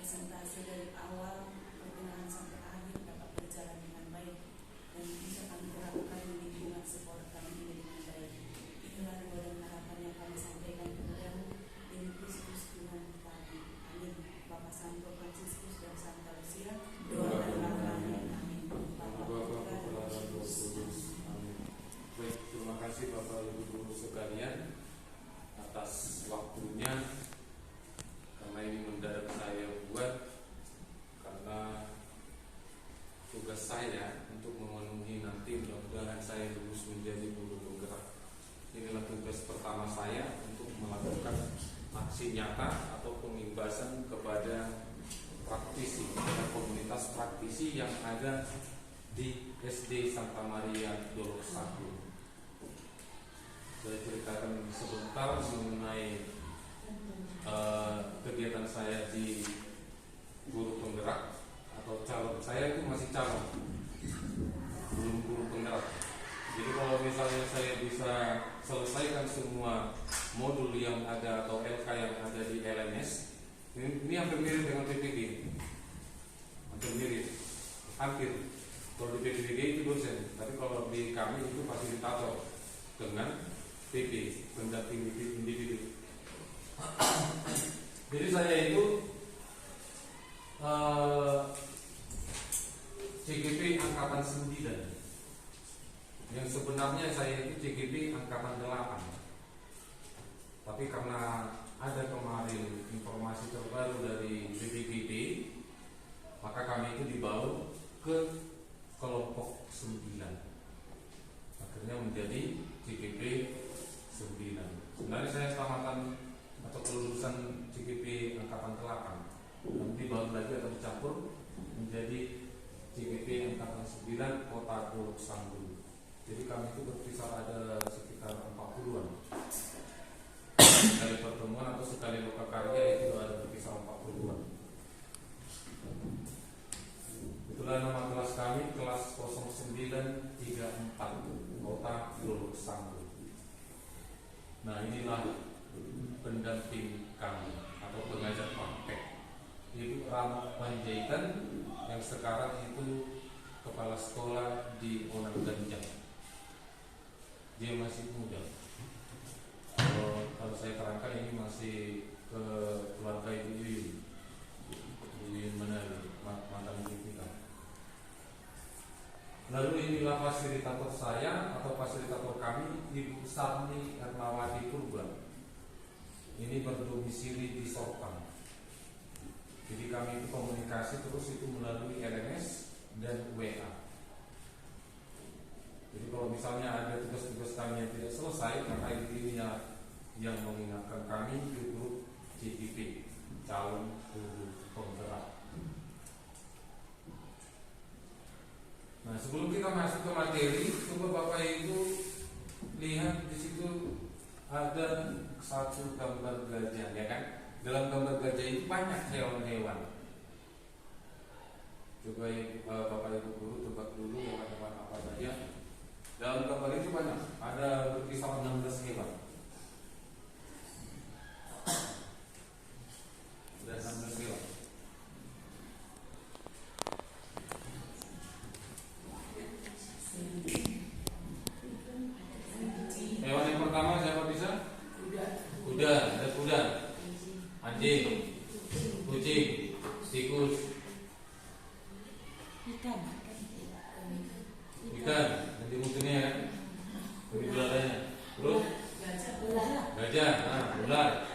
presentasi dari awal pertengahan sampai akhir dapat berjalan dengan baik dan bisa kami terapkan di lingkungan sekolah kami ini dengan baik. Itulah doa dan harapan yang kami sampaikan kepadamu demi Kristus Tuhan kami. Amin. Bapak Santo Fransiskus dan Santa Lucia, doa dan harapannya. Amin. Bapak Putra dan Roh Kudus. Amin. Baik, terima kasih Bapak Ibu Guru sekalian atas waktunya, karena ini mendadak saya buat karena tugas saya untuk memenuhi nanti mudah-mudahan saya lulus menjadi guru penggerak. Inilah tugas pertama saya untuk melakukan aksi nyata atau pengimbasan kepada praktisi dan komunitas praktisi yang ada di SD Santa Maria Dolok Sagu. Saya ceritakan sebentar mengenai kegiatan saya di guru penggerak atau calon. Saya itu masih calon, belum guru penggerak. Jadi kalau misalnya saya bisa selesaikan semua modul yang ada atau LK yang ada di LMS, ini hampir mirip dengan PPG, hampir. Kalau di PPG itu dosen, tapi kalau di kami itu fasilitator dengan PP, pendamping individu. Jadi saya itu CGP Angkatan 9. Yang sebenarnya saya itu CGP Angkatan 8. Tapi karena ada kemarin informasi terbaru dari BPGP, maka kami itu dibawa ke kelompok 9. Akhirnya menjadi CGP 9. Sebenarnya saya tamatan atau kelulusan CGP Angkatan 8. Nanti baru lagi akan dicampur menjadi CGP Angkatan 9 Kota Dolok Sagu. Jadi kami itu berkisar ada sekitar 40-an. Sekali pertemuan atau sekali loka karya itu ada berkisar 40-an. Itulah nama kelas kami, kelas 0934 Kota Dolok Sagu. Nah, inilah pendamping kami atau pengajar praktek. Itu Rama Panjaitan yang sekarang itu kepala sekolah di Onang Ganjang. Dia masih muda. Kalau saya terangkan ini masih ke keluarga Ibu Yuyun. Ibu Yuyun Manali, mantan pimpinan. Lalu inilah fasilitator saya atau fasilitator kami, Ibu Sarni Ernawati Purba. Ini berdomisili di Sorong. Jadi kami itu komunikasi terus itu melalui LMS dan WA. Jadi kalau misalnya ada tugas-tugas kami yang tidak selesai, maka ini yang mengingatkan kami di grup CGP, calon guru penggerak. Nah, sebelum kita masuk ke materi, coba Bapak Ibu lihat di situ ada satu gambar gajah, ya kan? Dalam gambar gajah itu banyak hewan-hewan. Coba Bapak Ibu guru tebak dulu hewan-hewan apa saja. Dalam gambar itu banyak, ada berkisar 16 hewan. Ada 16 hewan. Hewan yang pertama siapa bisa? Kuda, ada kuda. Anjing, kucing, tikus, ikan, nanti musuhnya ya, lebih belalainya. Terus gajah, ular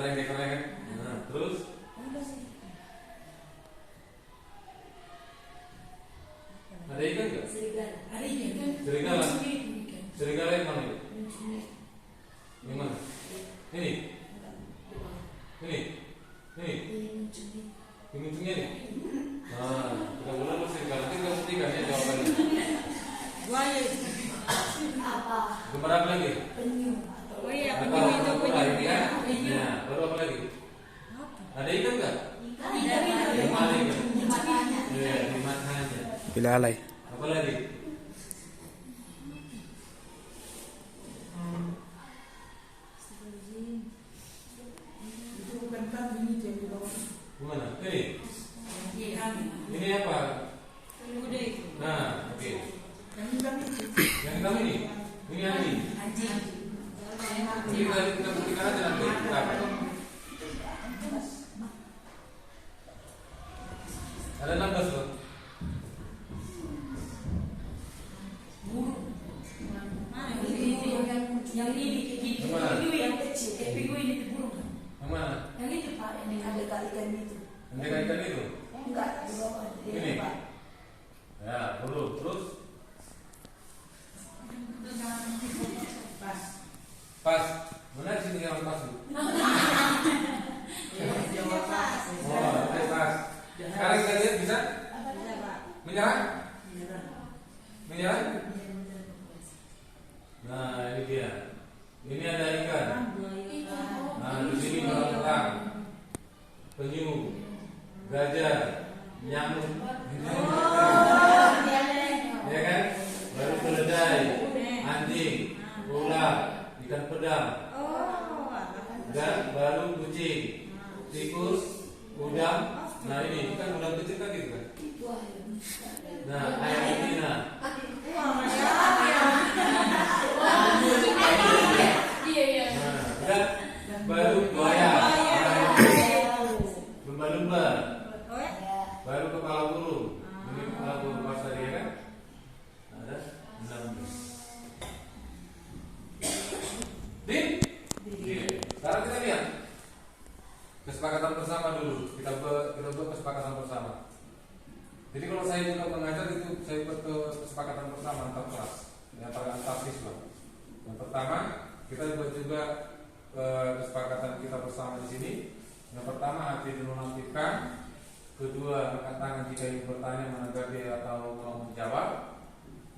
yang dekornya kan. Nah, terus ada ikan nggak? Serigala yang mana itu? Yang mana? Ini. Ini ujungnya nih. Nah, kita ulang dulu serigala. Nanti kita buktikan ya jawabannya. Buaya apa? Gambar apa lagi? Penyu. Oh iya, penyu itu penyu. Ya. Nah, baru apa lagi? Ada ikan nggak? Ada. Yang mana ikan? Di matanya. Iya, di matanya. Belalai. Apa lagi? Mana? Ini. Iya kami. Ini apa? Udah itu. Nah, oke. Yang hitam itu. Yang hitam ini. Ini anjing. Anjing. Jadi kita buktikan aja nanti. Berapa? Ada 16 loh. Yang ini kayak gitu. Yang mana? Itu yang kecil. Epigu ini burung. Yang mana? Yang itu Pak, yang ada kalikan itu. Yang ikan itu. Enggak, di bawah. Ini? Ya, dulu. Terus? Pas. Pas. Mana di sini yang pas? Jawab pas. Oh, oke pas. Sekarang kita lihat bisa? Menyerang? Menyerang? Nah, ini dia. Ini ada ikan. Nah, di sini orang penyu, gajah, nyamuk, ya kan? Baru keledai, anjing, ular, ikan pedang, dan baru kucing, tikus, udang. Nah ini kan udang kecil kan gitu kan? Nah ayam betina. Nah, udah baru buaya, lumba-lumba, baru kepala burung. Ini kepala burung pas tadi ya kan? Ada 16. Din? Sekarang kita lihat kesepakatan bersama dulu. Kita buat kesepakatan bersama. Jadi kalau saya juga mengajar itu saya buat kesepakatan bersama antar kelas, antara antar siswa. Yang pertama kita buat juga kesepakatan kita bersama di sini. Yang pertama hati dinonaktifkan. Kedua angkat tangan jika ingin bertanya, menanggapi atau mau menjawab.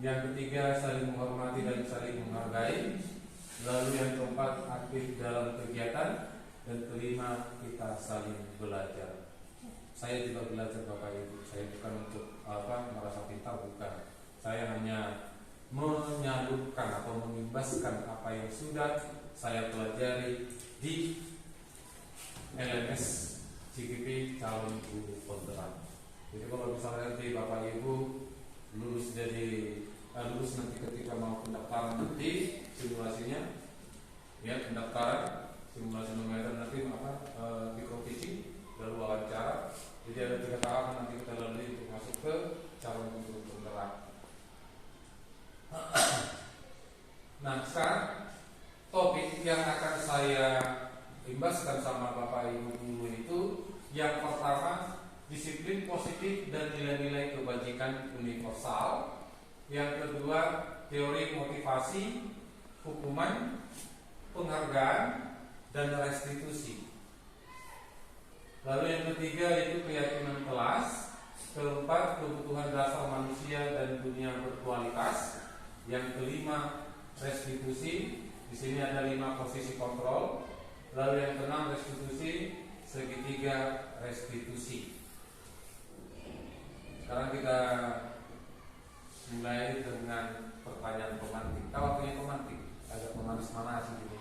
Yang ketiga saling menghormati dan saling menghargai. Lalu yang keempat aktif dalam kegiatan. Dan kelima kita saling belajar. Saya juga belajar Bapak Ibu. Saya bukan untuk merasa pintar, bukan. Saya hanya menyalurkan atau mengimbaskan apa yang sudah saya pelajari di LMS CGP calon guru penggerak. Jadi kalau misalnya nanti Bapak Ibu lulus nanti ketika mau pendaftaran nanti simulasinya, ya pendaftaran simulasi numerical nanti micro teaching lalu wawancara. Jadi ada 3 tahapan nanti kita lalui untuk masuk ke calon guru penggerak. Nah sekarang topik yang akan saya imbaskan sama Bapak Ibu guru itu yang pertama disiplin positif dan nilai-nilai kebajikan universal. Yang kedua teori motivasi, hukuman, penghargaan, dan restitusi. Lalu yang ketiga itu keyakinan kelas. Keempat kebutuhan dasar manusia dan dunia berkualitas. Yang kelima restitusi. Di sini ada 5 posisi kontrol. Lalu yang keenam restitusi, segitiga restitusi. Sekarang kita mulai dengan pertanyaan pemantik. Waktunya pemantik, agak pemanis-manis gitu.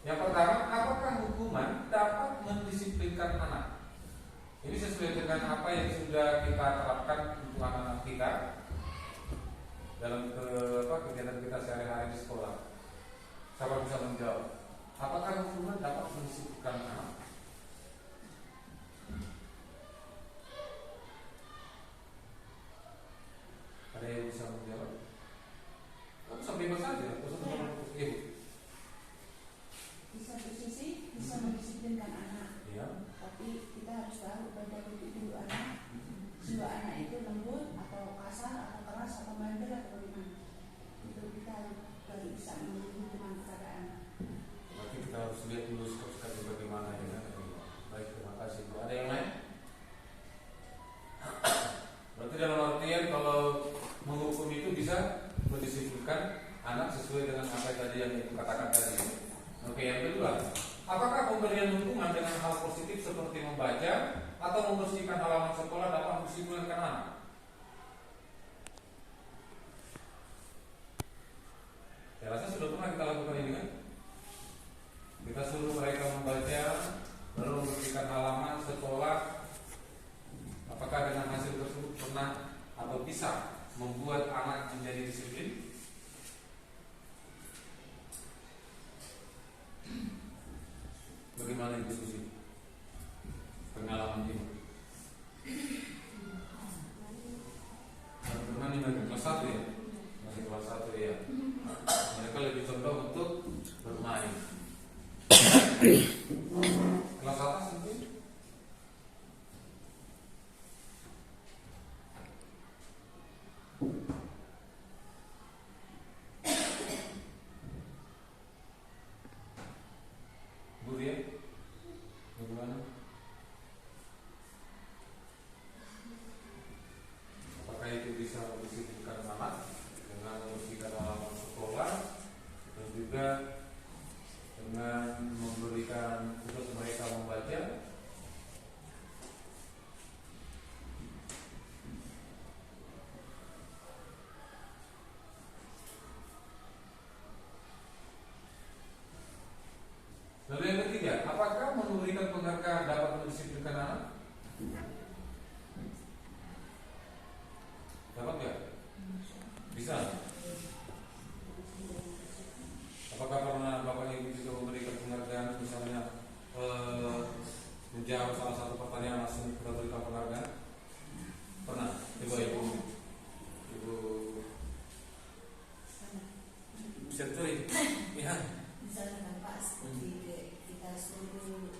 Yang pertama, apakah hukuman dapat mendisiplinkan anak? Ini sesuai dengan apa yang sudah kita terapkan untuk anak-anak kita dalam kegiatan kita sehari-hari di sekolah. Siapa bisa menjawab? Apakah hukuman dapat mendisiplinkan anak? Ada yang bisa menjawab? Kamu sampai bebas saja, ibu. Di satu sisi bisa mendisiplinkan anak, Ya. tapi kita harus tahu pada titik dulu anak. Jiwa anak itu lembut atau kasar atau keras atau bandel atau bagaimana? Itu kita baru bisa memberi hukuman kepada anak. Berarti kita harus lihat dulu sikap-sikapnya bagaimana ya. Baik, terima kasih. Ada yang lain? Berarti dalam artian kalau menghukum itu bisa mendisiplinkan anak sesuai dengan apa tadi yang ibu katakan tadi. Oke, yang kedua, apakah pemberian hukuman dengan hal positif seperti membaca atau membersihkan halaman sekolah dapat mendisiplinkan anak? Saya rasa sudah pernah kita lakukan ini kan? Kita suruh mereka membaca lalu memberikan halaman sekolah. Apakah dengan hasil tersebut pernah atau bisa membuat anak menjadi disiplin? Bagaimana diskusi pengalaman ini? Teman-teman ini masih kelas 1 ya? Masih kelas 1 ya? Mereka lebih condong untuk bermain. Kelas atas mungkin? Bu ya? Bagaimana? Apakah itu bisa mendisiplinkan anak dengan membersihkan halaman sekolah dan juga dengan memberikan tugas mereka membaca? Lalu yang ketiga, apakah memberikan penghargaan dapat mendisiplinkan anak? Dapat nggak? Bisa. Apakah pernah Bapak Ibu juga memberikan penghargaan, misalnya menjawab salah satu pertanyaan langsung kita berikan penghargaan? Pernah? Coba Ibu bisa tulis. Ya. Misalnya kan Pak, seperti kita suruh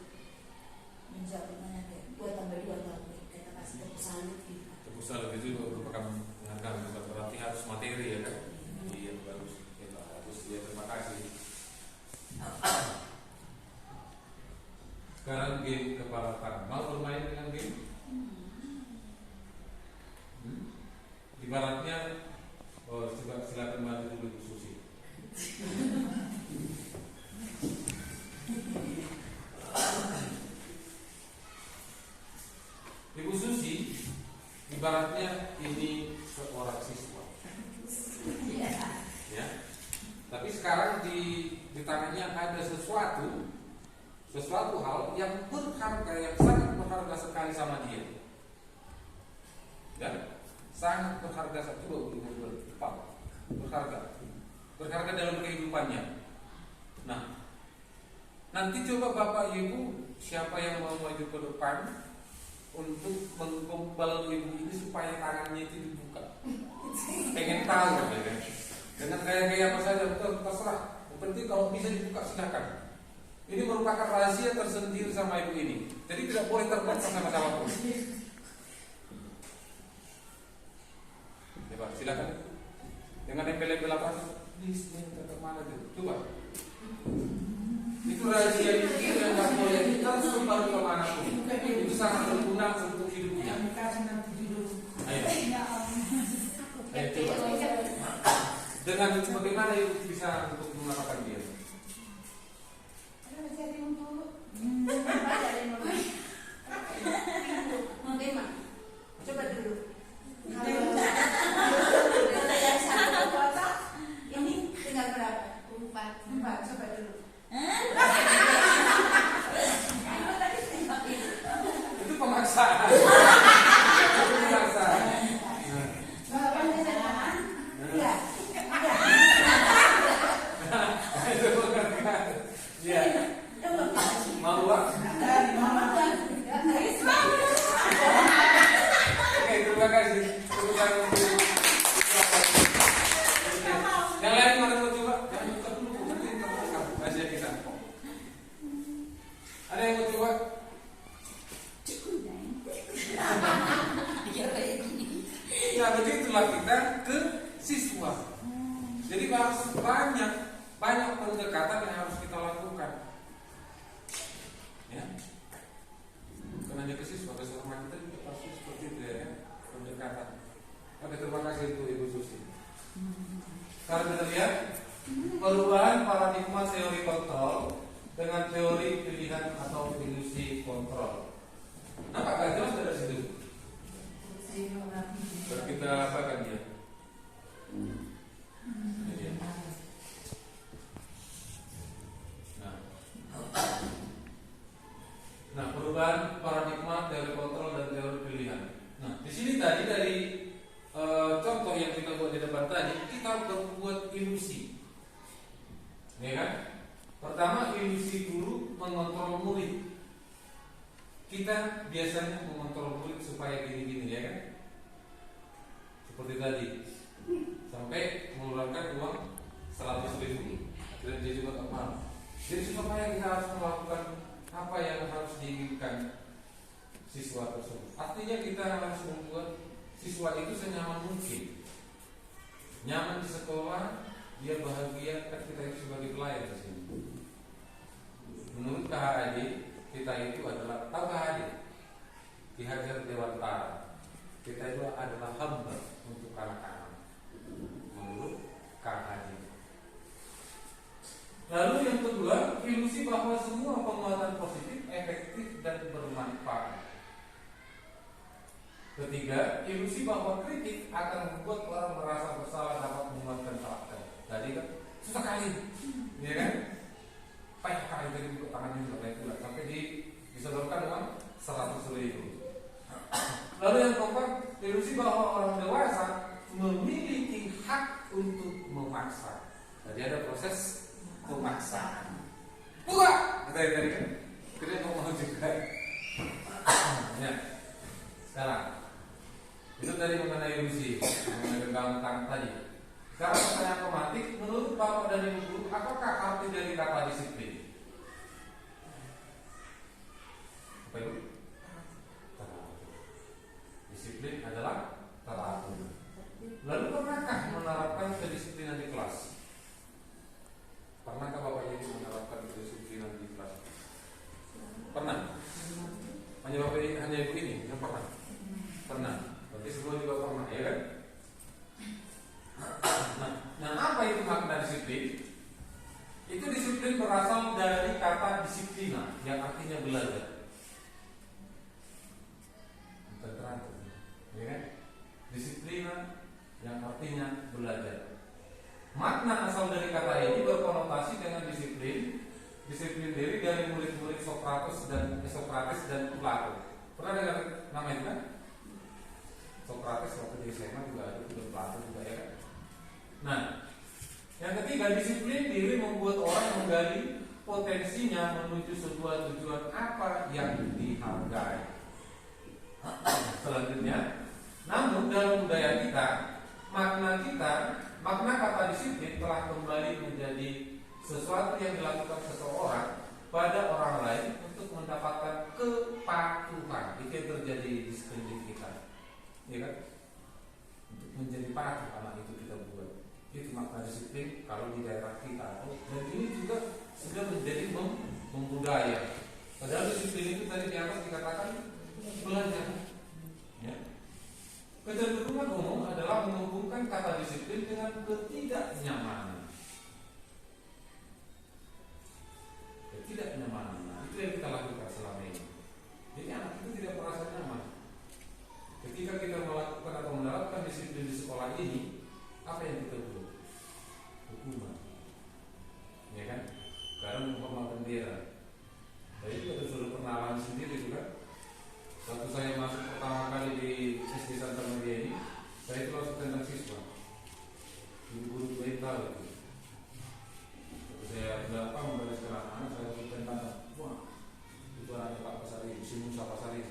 menjawab pertanyaan kayak 2 tambah 2 tambah kita kasih tepuk salut gitu. Tepuk salut itu merupakan penghargaan, bukan berarti harus materi ya kan? Iya bagus. Ya, bagus. Ya, terima kasih. Sekarang game kepala tangan. Mau bermain dengan game? Ibaratnya, coba silakan maju dulu Bu Susi. Ibu Susi, ibaratnya ini seorang siswa, ya. Tapi sekarang di tangannya ada sesuatu hal yang berharga, yang sangat berharga sekali sama dia, ya, sangat berharga sekali. Berharga dalam kehidupannya. Nah, nanti coba Bapak Ibu, siapa yang mau maju ke depan untuk menggombal ibu ini supaya tangannya itu dibuka. Pengen tahu ya. Dengan gaya-gaya apa saja, betul, terserah. Yang penting kalau bisa dibuka silakan. Ini merupakan rahasia tersendiri sama ibu ini. Jadi tidak boleh terbaca sama siapapun. Coba silakan. Dengan embel-embel apa? Please, tetap mana itu? Coba. Itu rahasia itu yang nggak boleh kita sebar ke manapun. Itu sangat berguna untuk hidupnya. Ayo. Ayo coba. Dengan bagaimana itu bisa untuk mengatakan dia? Coba dulu. Ini tinggal berapa? 4. Coba dulu. Itu pemaksaan. Itu pemaksaan. Ya. Mau Pak? Oke, terima kasih. Yang lain mana mau coba? Jangan buka dulu, nanti terbuka rahasia kita. Ada yang mau coba? norma, teori kontrol, dan teori pilihan. Nah, di sini tadi dari contoh yang kita buat di depan tadi, kita berbuat ilusi, ya kan? Pertama, ilusi guru mengontrol murid. Kita biasanya mengontrol murid supaya gini-gini, ya kan? Seperti tadi, sampai mengeluarkan uang 100.000, dan dia juga tak mau. Jadi supaya kita harus melakukan apa yang harus diinginkan siswa tersebut. Artinya kita harus membuat siswa itu senyaman mungkin, nyaman di sekolah, dia bahagia, kan kita itu sebagai pelayan di sini. Menurut KHAD, kita itu adalah, tahu KHAD? Ki Hajar Dewantara. Kita itu adalah hamba untuk anak-anak. Menurut KHAD. Lalu yang kedua, ilusi bahwa semua penguatan positif, efektif, dan bermanfaat. Ketiga, ilusi bahwa kritik akan membuat orang merasa bersalah, dapat menguatkan karakter. Tadi kan susah kali, ya kan? Payah kali tadi untuk tangannya nggak baik pula, sampai disodorkan uang 100.000. Lalu yang keempat, ilusi bahwa orang dewasa memiliki hak untuk memaksa. Tadi ada proses pemaksaan. Buka, tadi kan? Kita ngomong juga. Ya, sekarang. Itu tadi mengenai ilusi, mengenai gampang tadi. Sekarang pertanyaan otomatis, menurut Bapak dan Ibu Guru, apakah arti dari kata disiplin? Apa itu? Disiplin adalah teratur. Lalu pernahkah menerapkan kedisiplinan di kelas? Pernahkah Bapak Ibu menerapkan kedisiplinan di kelas? Pernah? Hanya Bapak hanya Ibu ini yang pernah? Pernah. Berarti semua juga pernah, ya kan? Nah, apa itu makna disiplin? Itu disiplin berasal dari kata disiplina, yang artinya belajar. Bukan teratur, ya kan? Disiplina yang artinya belajar. Makna asal dari kata ini berkonotasi dengan disiplin diri dari murid-murid Sokrates dan Plato. Pernah dengar nama itu kan? Sokrates waktu di SMA juga ada, dan Plato juga, ya kan? Nah, yang ketiga, disiplin diri membuat orang menggali potensinya menuju sebuah tujuan apa yang dihargai. Selanjutnya, namun dalam budaya kita, makna kata disiplin telah kembali menjadi sesuatu yang dilakukan seseorang pada orang lain untuk mendapatkan kepatuhan. Itu yang terjadi di sekeliling kita, ya kan? Untuk menjadi patuh anak itu kita buat. Itu makna disiplin kalau di daerah kita. Dan ini juga sudah menjadi membudaya. Padahal disiplin itu tadi di atas dikatakan belajar. Ya. Kecenderungan umum adalah menghubungkan kata disiplin dengan ketidaknyamanan. Ketidaknyamanan. Nah, itu yang kita lakukan selama ini. Jadi anak itu tidak merasa nyaman. Ketika kita melakukan atau menerapkan disiplin di sekolah ini, apa yang kita buat? Hukuman, ya kan? Karena menghormat bendera. Saya juga sudah pernah alami sendiri juga. Waktu saya masuk pertama kali di SD Santa Maria ini, saya itu langsung tendang siswa. Ibu guru baik tahu itu. Waktu saya berapa membereskan anak-anak, saya langsung tendang. Wah, itu anaknya Pak Pasari, si Musa Pasari.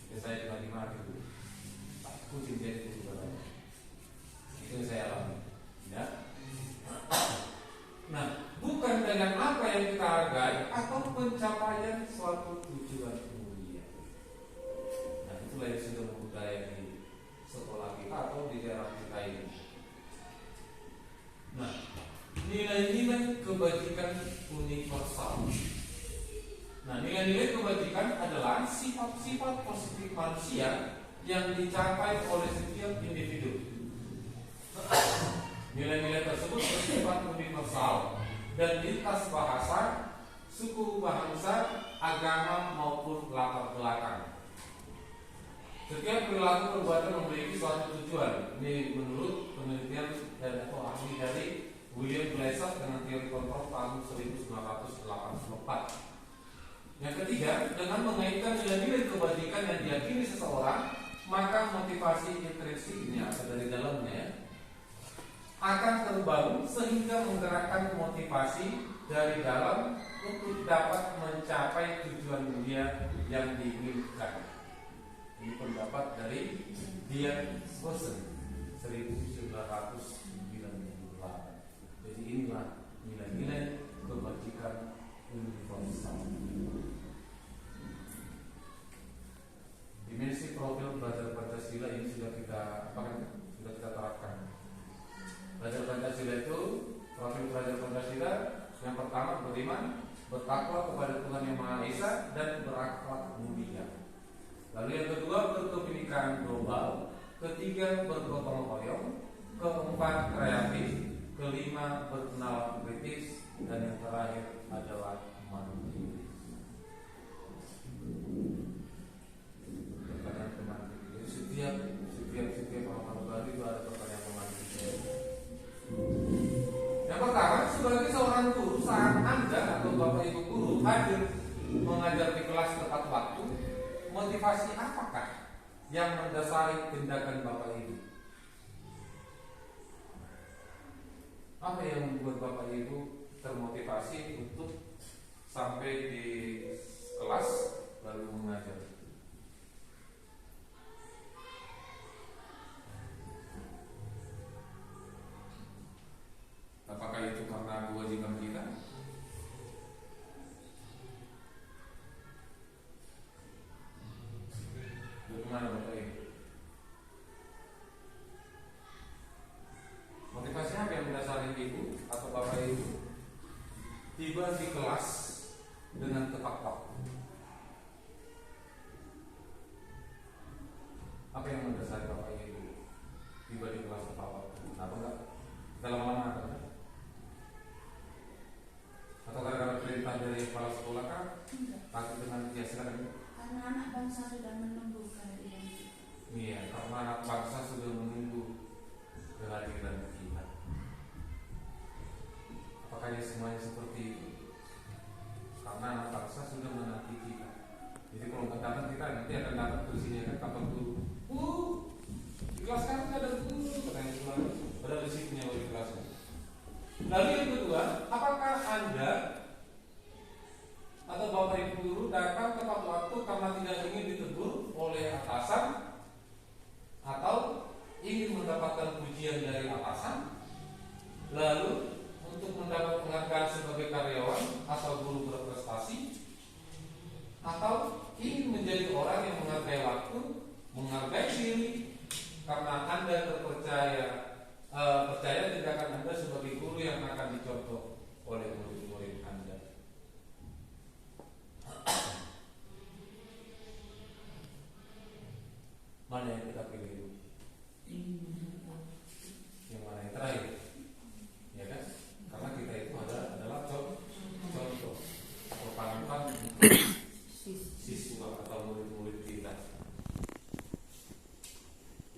Jadi saya dimaki-maki itu. Pak kucing dia itu juga. Itu yang saya alami. Ya. Nah, bukan dengan apa yang kita hargai atau pencapaian suatu tujuan mulia. Nah, itulah yang sudah membudaya di sekolah kita atau di daerah kita ini. Nah, nilai-nilai kebajikan universal. Nah, nilai-nilai kebajikan adalah sifat-sifat positif manusia yang dicapai oleh setiap individu. Nilai-nilai tersebut bersifat universal dan lintas bahasa, suku, bangsa, agama maupun latar belakang. Setiap perilaku perbuatan memiliki suatu tujuan. Ini menurut penelitian dan atau ahli dari William Glasser dengan teori kontrol tahun 1984. Yang ketiga, dengan mengaitkan nilai-nilai kebajikan yang diyakini seseorang, maka motivasi intrinsiknya atau dari dalamnya ya, akan terbangun sehingga menggerakkan motivasi dari dalam untuk dapat mencapai tujuan mulia yang diinginkan. Ini pendapat dari Dian Fossen 1998. Jadi inilah nilai-nilai kebajikan universal. Dimensi profil belajar Pancasila ini sudah kita terapkan. Belajar Pancasila itu, profil belajar Pancasila yang pertama beriman, bertakwa kepada Tuhan Yang Maha Esa dan berakhlak mulia. Lalu yang kedua berkebinekaan global, ketiga bergotong royong, keempat kreatif, kelima berkenalan kritis, dan yang terakhir adalah mandiri. Pertanyaan pemantik. Jadi setiap orang baru itu ada pertanyaan pemantik. Yang pertama, sebagai seorang guru, saat Anda atau Bapak Ibu guru hadir mengajar di kelas tepat waktu, motivasi apakah yang mendasari tindakan Bapak Ibu? Apa yang membuat Bapak Ibu termotivasi untuk sampai di kelas lalu mengajar? Apakah itu karena kewajiban kita? Bagaimana Bapak Ibu? Motivasi apa yang mendasari Ibu atau Bapak Ibu tiba di kelas dengan tepat waktu? Apa yang mendasari Bapak Ibu tiba di kelas tepat waktu? Apa enggak? Kita lama-lama kan? Atau karena perintah dari kepala sekolah kan? Takut dengan silakan. Karena anak bangsa sudah menunggu kehadiran kita. Iya, karena anak bangsa sudah menunggu kehadiran kita. Apakah ya semuanya seperti itu? Karena anak bangsa sudah menanti kita. Jadi kalau nggak datang kita nanti akan datang ke sini kan kapan guru? Di kelas kan ada guru katanya selalu. Padahal di sini di kelasnya. Lalu yang kedua, apakah Anda atau Bapak Ibu guru datang tepat waktu karena tidak ingin ditegur oleh atasan atau ingin mendapatkan pujian dari atasan, lalu untuk mendapat penghargaan sebagai karyawan atau guru berprestasi, atau ingin menjadi orang yang menghargai waktu, menghargai diri karena Anda percaya tindakan Anda sebagai guru yang akan dicontoh oleh murid-murid Anda. Mana yang kita pilih? Yang mana yang terakhir? Ya kan? Karena kita itu adalah contoh panutan untuk siswa atau murid-murid kita.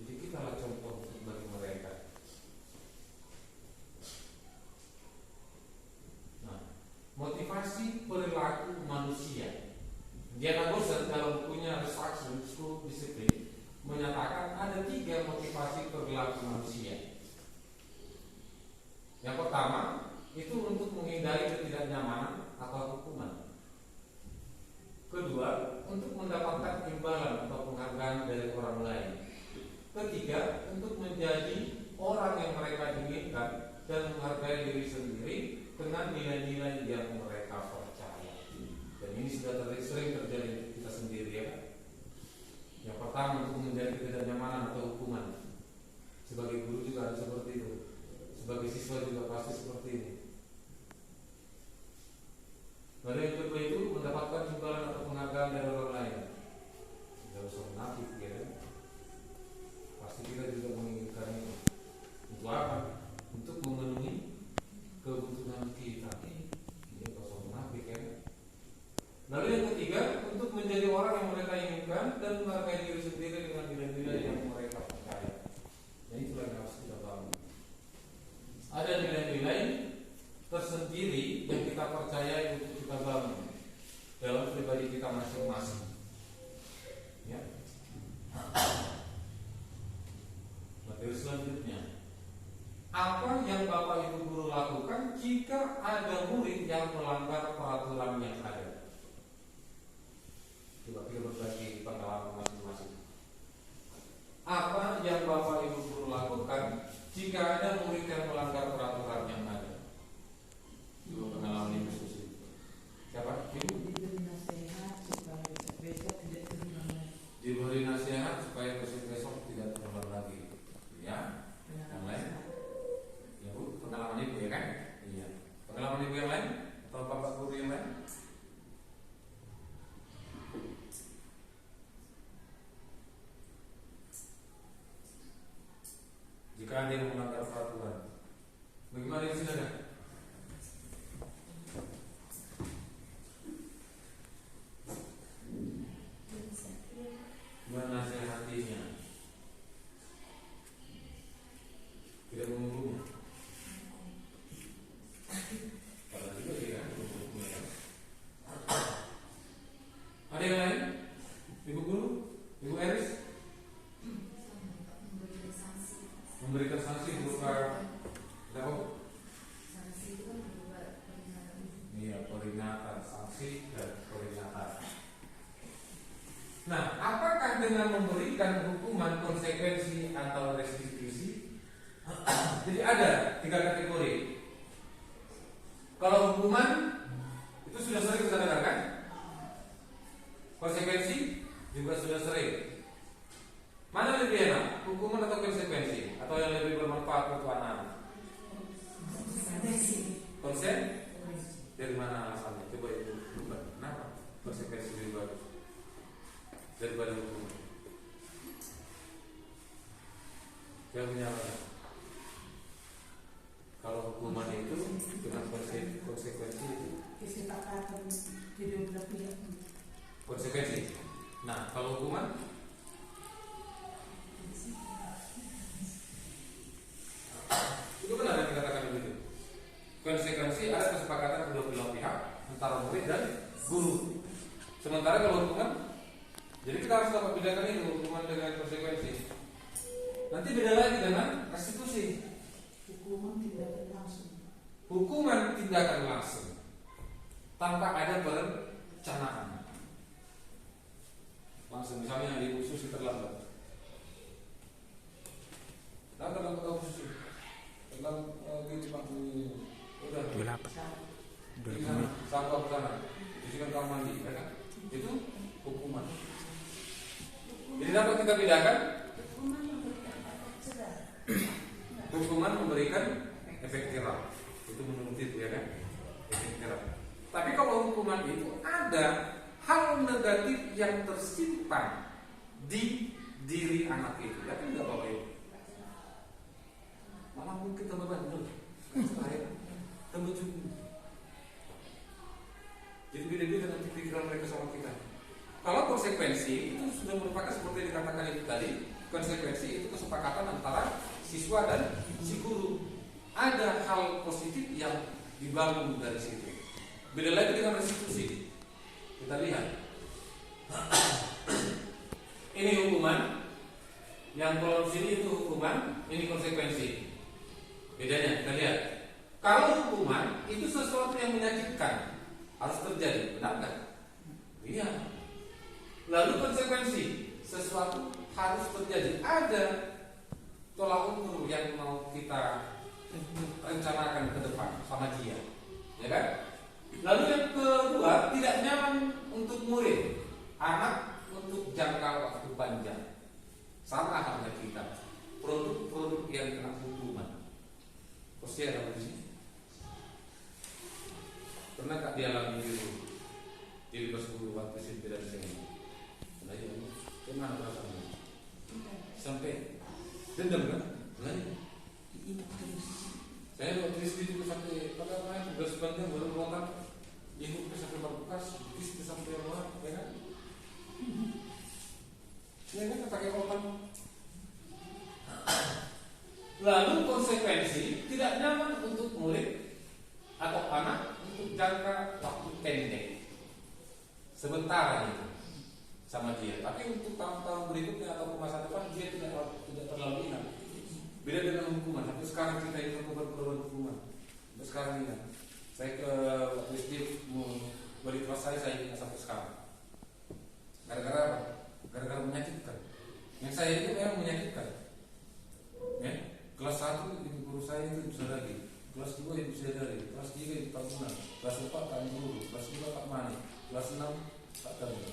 Jadi kita adalah contoh bagi mereka. Nah, motivasi perilaku manusia. Diana Gosset dalam bukunya Restriction School Discipline menyatakan ada 3 motivasi perilaku manusia. Yang pertama itu untuk menghindari ketidaknyamanan atau hukuman. Kedua, untuk mendapatkan imbalan atau penghargaan dari orang lain. Ketiga, untuk menjadi orang yang mereka inginkan dan menghargai diri sendiri dengan nilai-nilai yang mereka percaya. Dan ini sudah sering terjadi di kita sendiri ya. Yang pertama untuk menjadi ketidaknyamanan atau hukuman. Sebagai guru juga harus seperti itu. Sebagai siswa juga pasti seperti ini. Lalu yang kedua itu mendapatkan imbalan atau penghargaan dari orang lain. Tidak usah munafik ya. Pasti kita juga menginginkan itu. Untuk apa? Untuk memenuhi kebutuhan kita. Ini kosong munafik ya. Lalu yang ketiga untuk menjadi orang yang mereka inginkan dan menghargai diri sendiri dengan nilai-nilai yang mereka percaya. Dan itulah yang harus kita bangun. Ada nilai-nilai tersendiri yang kita percaya untuk kita bangun dalam pribadi menasehatinya, tidak menghukumnya. Padahal juga dia kan menghukumnya ya. Ada yang lain? Ibu guru? Ibu Eris? Memberikan sanksi berupa apa? Sanksi itu kan berupa peringatan. Iya, peringatan, sanksi dan peringatan. Nah, apakah dengan memberikan hukuman konsekuensi atau restitusi? Jadi ada 3 kategori. Kalau hukuman itu sudah sering kita dengar kan? Konsekuensi juga sudah sering. Mana lebih enak, hukuman atau konsekuensi? Atau yang lebih bermanfaat untuk anak? Konsen? Dari mana alasannya? Coba ibu buka. Kenapa konsekuensi lebih bagus daripada hukuman? Siapa punya alasan? Kalau hukuman itu dengan konsekuensi itu Kesepakatan kedua belah pihak. konsekuensi. Nah, kalau hukuman itu benar yang dikatakan begitu. Konsekuensi ada kesepakatan kedua belah pihak antara murid dan guru. Sementara kalau hukuman, jadi kita harus dapat bedakan itu hukuman dengan konsekuensi. Nanti beda lagi dengan restitusi. Hukuman tindakan langsung. Hukuman tindakan langsung tanpa ada perencanaan. Langsung, misalnya di khusus terlambat. Kita terlambat tahu khusus. Terlambat gitu Pak. Udah. 28 Sampah ke sana. Cucikan kamar mandi, ya kan? Itu hukuman. Jadi dapat kita bedakan. Hukuman memberikan efek jerah. Itu menurut itu ya kan? Efek jerah. Tapi kalau hukuman itu ada hal negatif yang tersimpan di diri anak itu, ya kan nggak apa-apa itu. Malah mungkin tambah bandel, tambah cukup. Jadi beda-beda nanti pikiran mereka sama kita. Kalau konsekuensi itu sudah merupakan seperti yang dikatakan itu tadi, konsekuensi itu kesepakatan antara siswa dan si guru. Ada hal positif yang dibangun dari situ. Beda lagi dengan restitusi. Kita lihat. Ini hukuman. Yang kolom sini itu hukuman, ini konsekuensi. Bedanya kita lihat. Kalau hukuman itu sesuatu yang menyakitkan, harus terjadi, benar kan? Iya. Lalu konsekuensi, sesuatu harus terjadi. Ada tolak ukur yang mau kita rencanakan ke depan sama dia, ya kan? Lalu yang kedua, tidak nyaman untuk murid, anak untuk jangka waktu panjang. Sama halnya kita, produk-produk yang kena hukuman. Pasti ada di sini. Pernah tak dialami itu di kelas guru waktu SMP dan SMA? Belajar, gimana perasaannya? Sampai dendam kan? Belajar. Saya waktu itu sampai pada main tugas panjang baru melontar, ibu sampai berbekas, bis sampai rumah, ya kan? Ya kan pakai otak. Lalu konsekuensi tidak nyaman untuk murid atau anak untuk jangka waktu pendek, sebentar itu sama dia. Tapi untuk tahun-tahun berikutnya atau masa depan dia tidak terlalu ingat. Beda dengan hukuman. Sampai sekarang kita itu korban hukuman. Sampai sekarang ingat. Saya ke SD balik kelas saya ingat sampai sekarang. Gara-gara apa? Gara-gara menyakitkan. Yang saya itu memang menyakitkan. Ya? Kelas 1 ibu guru saya itu bisa lagi. Kelas 2 ibu saya dari. Kelas 3 ibu tahunan. Kelas 4 Pak Guru. Kelas 5 Pak Mani. Kelas 6 Pak Terima.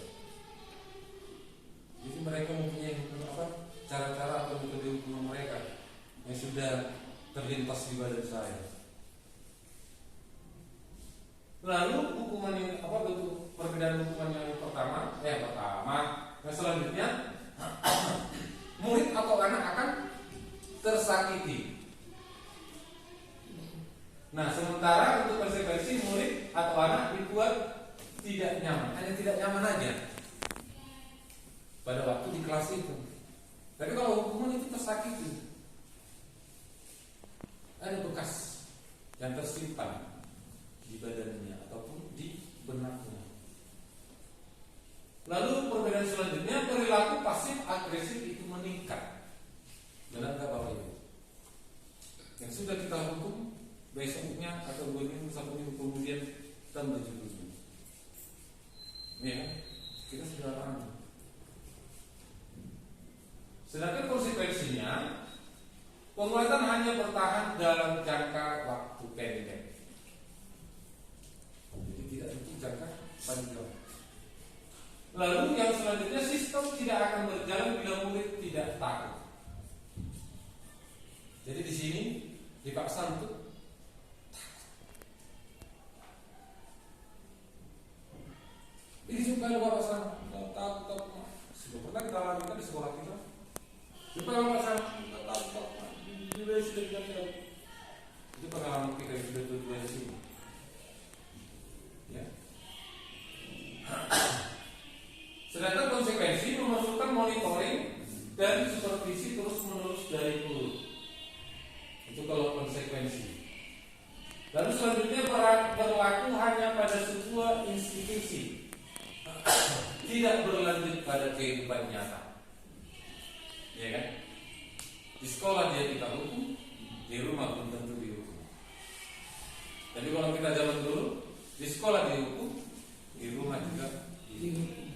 Jadi mereka mempunyai apa? Cara-cara atau metode hukuman mereka yang sudah terlintas di badan saya. Lalu hukuman yang apa bentuk perbedaan hukuman yang pertama? Yang selanjutnya murid atau anak akan tersakiti. Nah, sementara untuk konsekuensi murid atau anak dibuat tidak nyaman, hanya tidak nyaman aja. Pada waktu di ikhlas itu. Tapi kalau hukuman itu tersakiti, ada bekas yang tersimpan di badannya ataupun di benaknya. Lalu perbedaan selanjutnya, perilaku pasif agresif itu meningkat. Benar nggak Bapak Ibu? Yang sudah kita hukum besoknya atau 2 minggu sampai minggu kemudian kita menuju. Ya, kita sudah paham. Sedangkan konsekuensinya, penguatan hanya bertahan dalam jangka waktu pendek. Jadi tidak untuk jangka panjang. Lalu yang selanjutnya, sistem tidak akan berjalan bila murid tidak tahu. Jadi di sini dipaksa untuk ini supaya Bapak sama takut. Sudah pernah kita alami di sekolah kita. Supaya Bapak sama takut. Sudah kita itu pengalaman kita yang sudah tujuan di sini. Ya. Sedangkan konsekuensi memerlukan monitoring dan supervisi terus-menerus dari guru. Itu kalau konsekuensi. Lalu selanjutnya berlaku hanya pada sebuah institusi, tidak berlanjut pada kehidupan nyata. Ya kan? Di sekolah dia kita hukum, di rumah belum tentu dihukum. Jadi kalau kita zaman dulu, di sekolah dihukum, di rumah juga dihukum.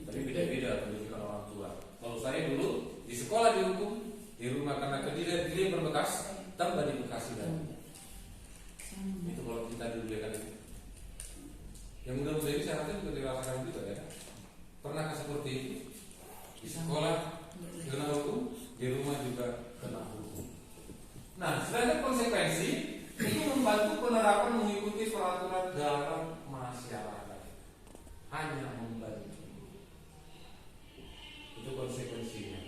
Tapi beda-beda pendidikan orang tua. Kalau saya dulu di sekolah dihukum, di rumah karena kediri berbekas, tambah di Bekasi dan itu kalau kita dulu ya kan itu. Yang muda-muda ini saya juga dirasakan juga ya. Pernahkah seperti itu? Di sekolah kena hukum, di rumah juga kena hukum. Nah, sedangkan konsekuensi itu membantu penerapan mengikuti peraturan dalam masyarakat. Hanya membantu. Itu konsekuensinya.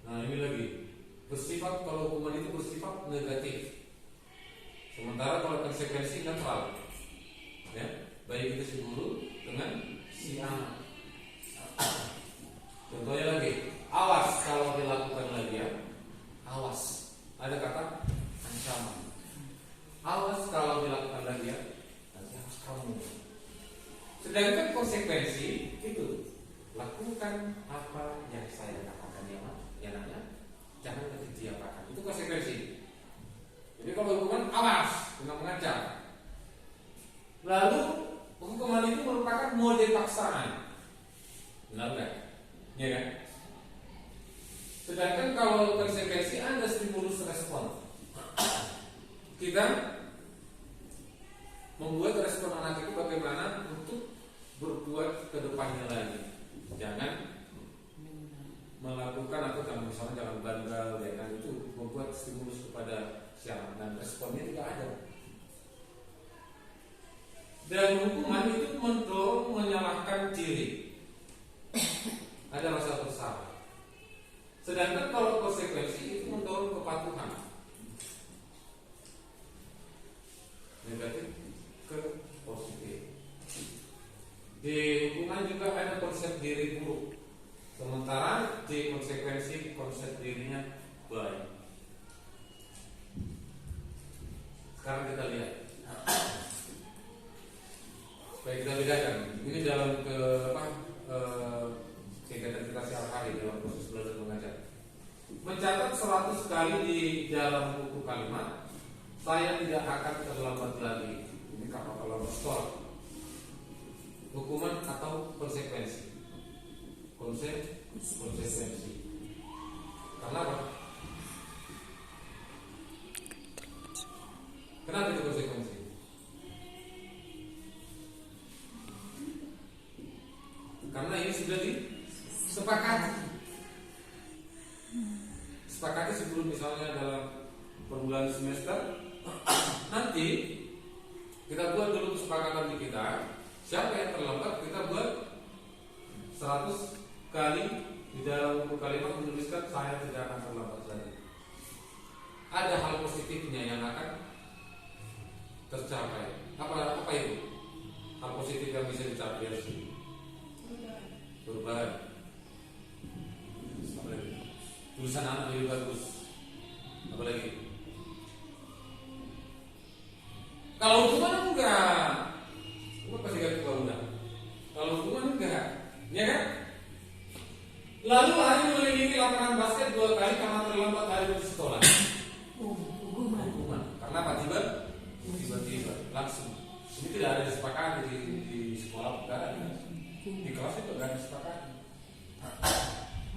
Nah ini lagi bersifat, kalau hukuman itu bersifat negatif, sementara kalau konsekuensi netral. Ya, baik itu si guru dengan si anak. Contohnya lagi, awas kalau dilakukan lagi ya, awas. Ada kata ancaman. Awas kalau dilakukan lagi ya, nanti awas kamu. Sedangkan konsekuensi itu lakukan apa yang saya katakan ya namanya jangan diapakan. Itu konsekuensi. Jadi kalau hukuman awas, kena mengancam. Lalu hukuman itu merupakan mode paksaan. Benar nggak? Ya kan? Sedangkan kalau konsekuensi ada stimulus respon. Kita membuat respon anak itu bagaimana untuk berbuat ke depannya lagi. Jangan melakukan atau kalau misalnya jangan bandel ya kan, itu membuat stimulus kepada siapa dan responnya tidak ada. Dan hukuman itu mendorong menyalahkan diri. Ada rasa bersalah. Sedangkan kalau konsekuensi itu mendorong kepatuhan. Negatif ke positif. Di hukuman juga ada konsep diri buruk, sementara di konsekuensi konsep dirinya baik. Sekarang kita lihat, supaya kita bedakan. Ini dalam kegiatan kita sehari-hari dalam proses belajar mengajar. Mencatat 100 kali di dalam buku kalimat, saya tidak akan terlambat lagi. Ini kalau sekolah. Hukuman atau konsekuensi? Konsekuensi. Kenapa? Kenapa itu konsekuensi? Karena ini sudah disepakati. Sepakati sebelum misalnya dalam perbulan semester, nanti kita buat dulu kesepakatan di kita. Siapa yang terlambat kita buat 100 kali di dalam buku kalimat menuliskan saya tidak akan terlambat lagi. Ada hal positifnya yang akan tercapai. Apa itu? hal positif yang bisa dicapai dari sini? Perubahan. Apa lagi? Tulisan anak lebih bagus. Apa lagi? Kalau hukuman enggak, hukuman pasti gak keluar udah. Kalau hukuman enggak, ya kan? Lalu hari mengelilingi lapangan basket 2 kali karena terlambat hari di sekolah. Hukuman. Karena apa? Tiba-tiba langsung. Ini tidak ada disepakati di sekolah, bukan ada. Di kelas itu tidak disepakati.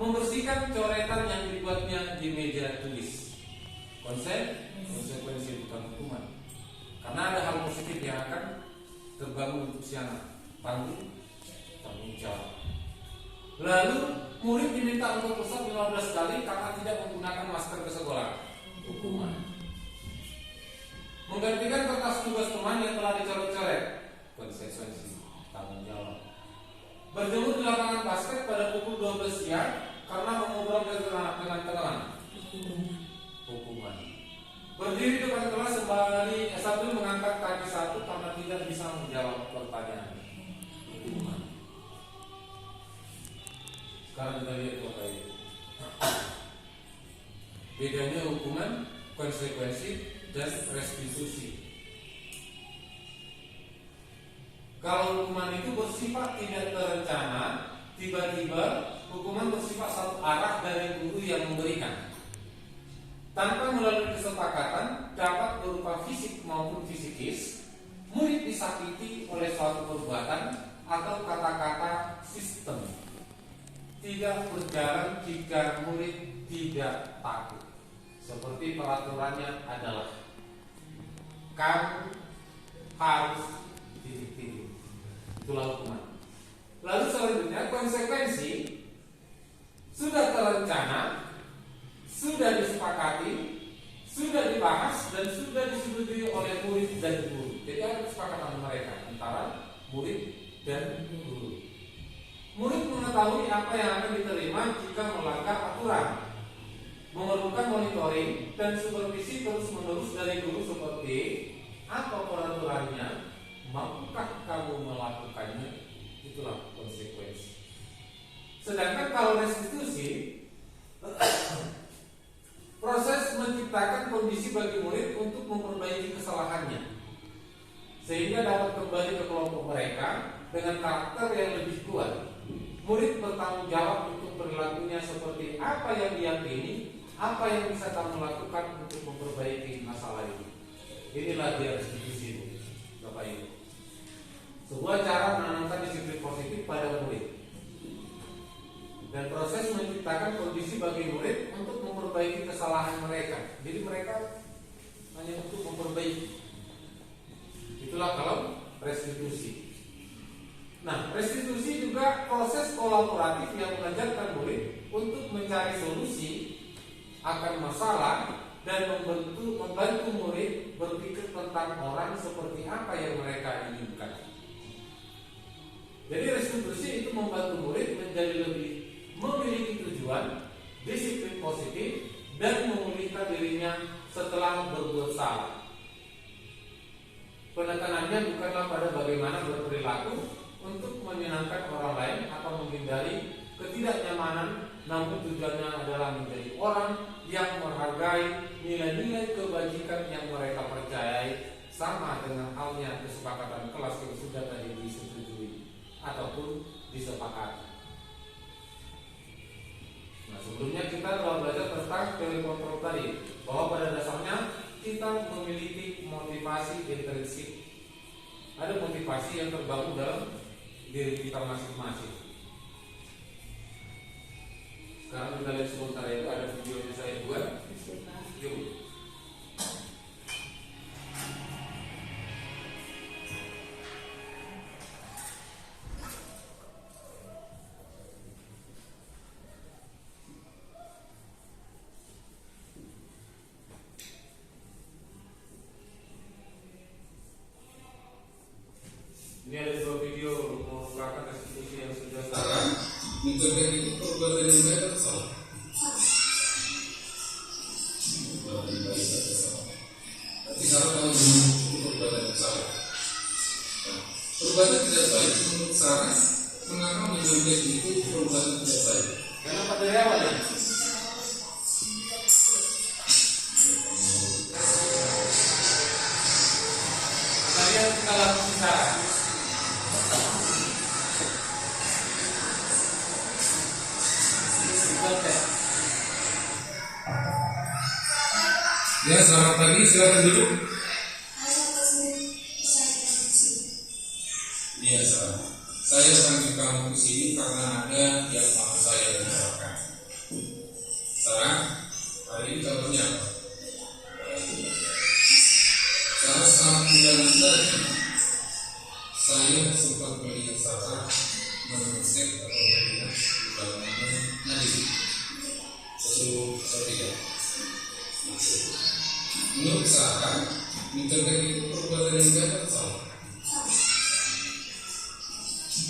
Membersihkan coretan yang dibuatnya di meja tulis. Konsekuensi bukan hukuman. Karena ada hal positif yang akan terbangun untuk si anak. Tanggung jawab. Lalu murid diminta untuk pusat 15 kali karena tidak menggunakan masker ke sekolah. Hukuman. Menggantikan kertas tugas teman yang telah dicoret-coret. Konsekuensi tanggung jawab. Berjemur di lapangan basket pada pukul 12 siang karena mengobrol dengan teman. Hukuman. Berdiri depan kelas sambil mengangkat kaki satu karena tidak bisa menjawab pertanyaan. Hukuman. Sekarang kita lihat apa itu. Bedanya hukuman, konsekuensi, dan restitusi. Kalau hukuman itu bersifat tidak terencana, tiba-tiba hukuman bersifat satu arah dari guru yang memberikan. Tanpa melalui kesepakatan, dapat berupa fisik maupun fisikis, murid disakiti oleh suatu perbuatan atau kata-kata sistem. Tidak berjalan jika murid tidak takut. Seperti peraturannya adalah kamu harus titik-titik. Itulah hukuman. Lalu selanjutnya konsekuensi sudah terencana, sudah disepakati, sudah dibahas dan sudah disetujui oleh murid dan guru. Jadi ada kesepakatan mereka antara murid dan guru. Murid mengetahui apa yang akan diterima jika melanggar aturan. Memerlukan monitoring dan supervisi terus-menerus dari guru seperti apa peraturannya, mampukah kamu melakukannya? Itulah konsekuensi. Sedangkan kalau restitusi, proses menciptakan kondisi bagi murid untuk memperbaiki kesalahannya sehingga dapat kembali ke kelompok mereka dengan karakter yang lebih kuat. Murid bertanggung jawab untuk perilakunya seperti apa yang diyakini, apa yang bisa kamu lakukan untuk memperbaiki masalah ini. Inilah dia restitusi, Bapak Ibu. Sebuah cara menanamkan disiplin positif pada murid. Dan proses menciptakan kondisi bagi murid untuk memperbaiki kesalahan mereka. Jadi mereka hanya untuk memperbaiki. Itulah kalau restitusi. Nah, restitusi juga proses kolaboratif yang mengajarkan murid untuk mencari solusi akan masalah dan membantu murid berpikir tentang orang seperti apa yang mereka inginkan. Jadi restitusi itu membantu murid menjadi lebih memiliki tujuan, disiplin positif, dan memulihkan dirinya setelah berbuat salah. Penekanannya bukanlah pada bagaimana berperilaku untuk menyenangkan orang lain atau menghindari ketidaknyamanan, namun tujuannya adalah menjadi orang yang menghargai nilai-nilai kebajikan yang mereka percayai, sama dengan halnya kesepakatan kelas yang sudah tadi disetujui ataupun disepakati. Nah, sebelumnya kita telah belajar tentang teori kontrol tadi, bahwa pada dasarnya kita memiliki motivasi intrinsik. Ada motivasi yang terbangun dalam diri kita masing-masing. Sekarang kita lihat sebentar, itu ada video yang saya buat. Yuk. Ini ada dua video mengungkapkan restitusi yang sudah sekarang. Mencegah itu perbuatan yang baik atau salah? Perbuatan yang baik atau salah? Nanti kalau kamu itu perbuatan yang salah. Nah, perbuatan tidak baik menurut Sarah, mengapa menyontek itu perbuatan tidak baik? Kenapa dari awal ya? Kalian kita lakukan Sarah. Ya, selamat pagi, silakan duduk. Iya, Sarah. Saya panggil kamu ke sini karena ada yang mau saya bicarakan. Sarah, hari ini kabarnya apa? Sarah, saat bulan tadi saya sempat melihat Sarah mengecek atau melihat bagaimana Nadine. Betul atau tidak? Menurut Sarah, internet itu perbuatan yang baik atau salah?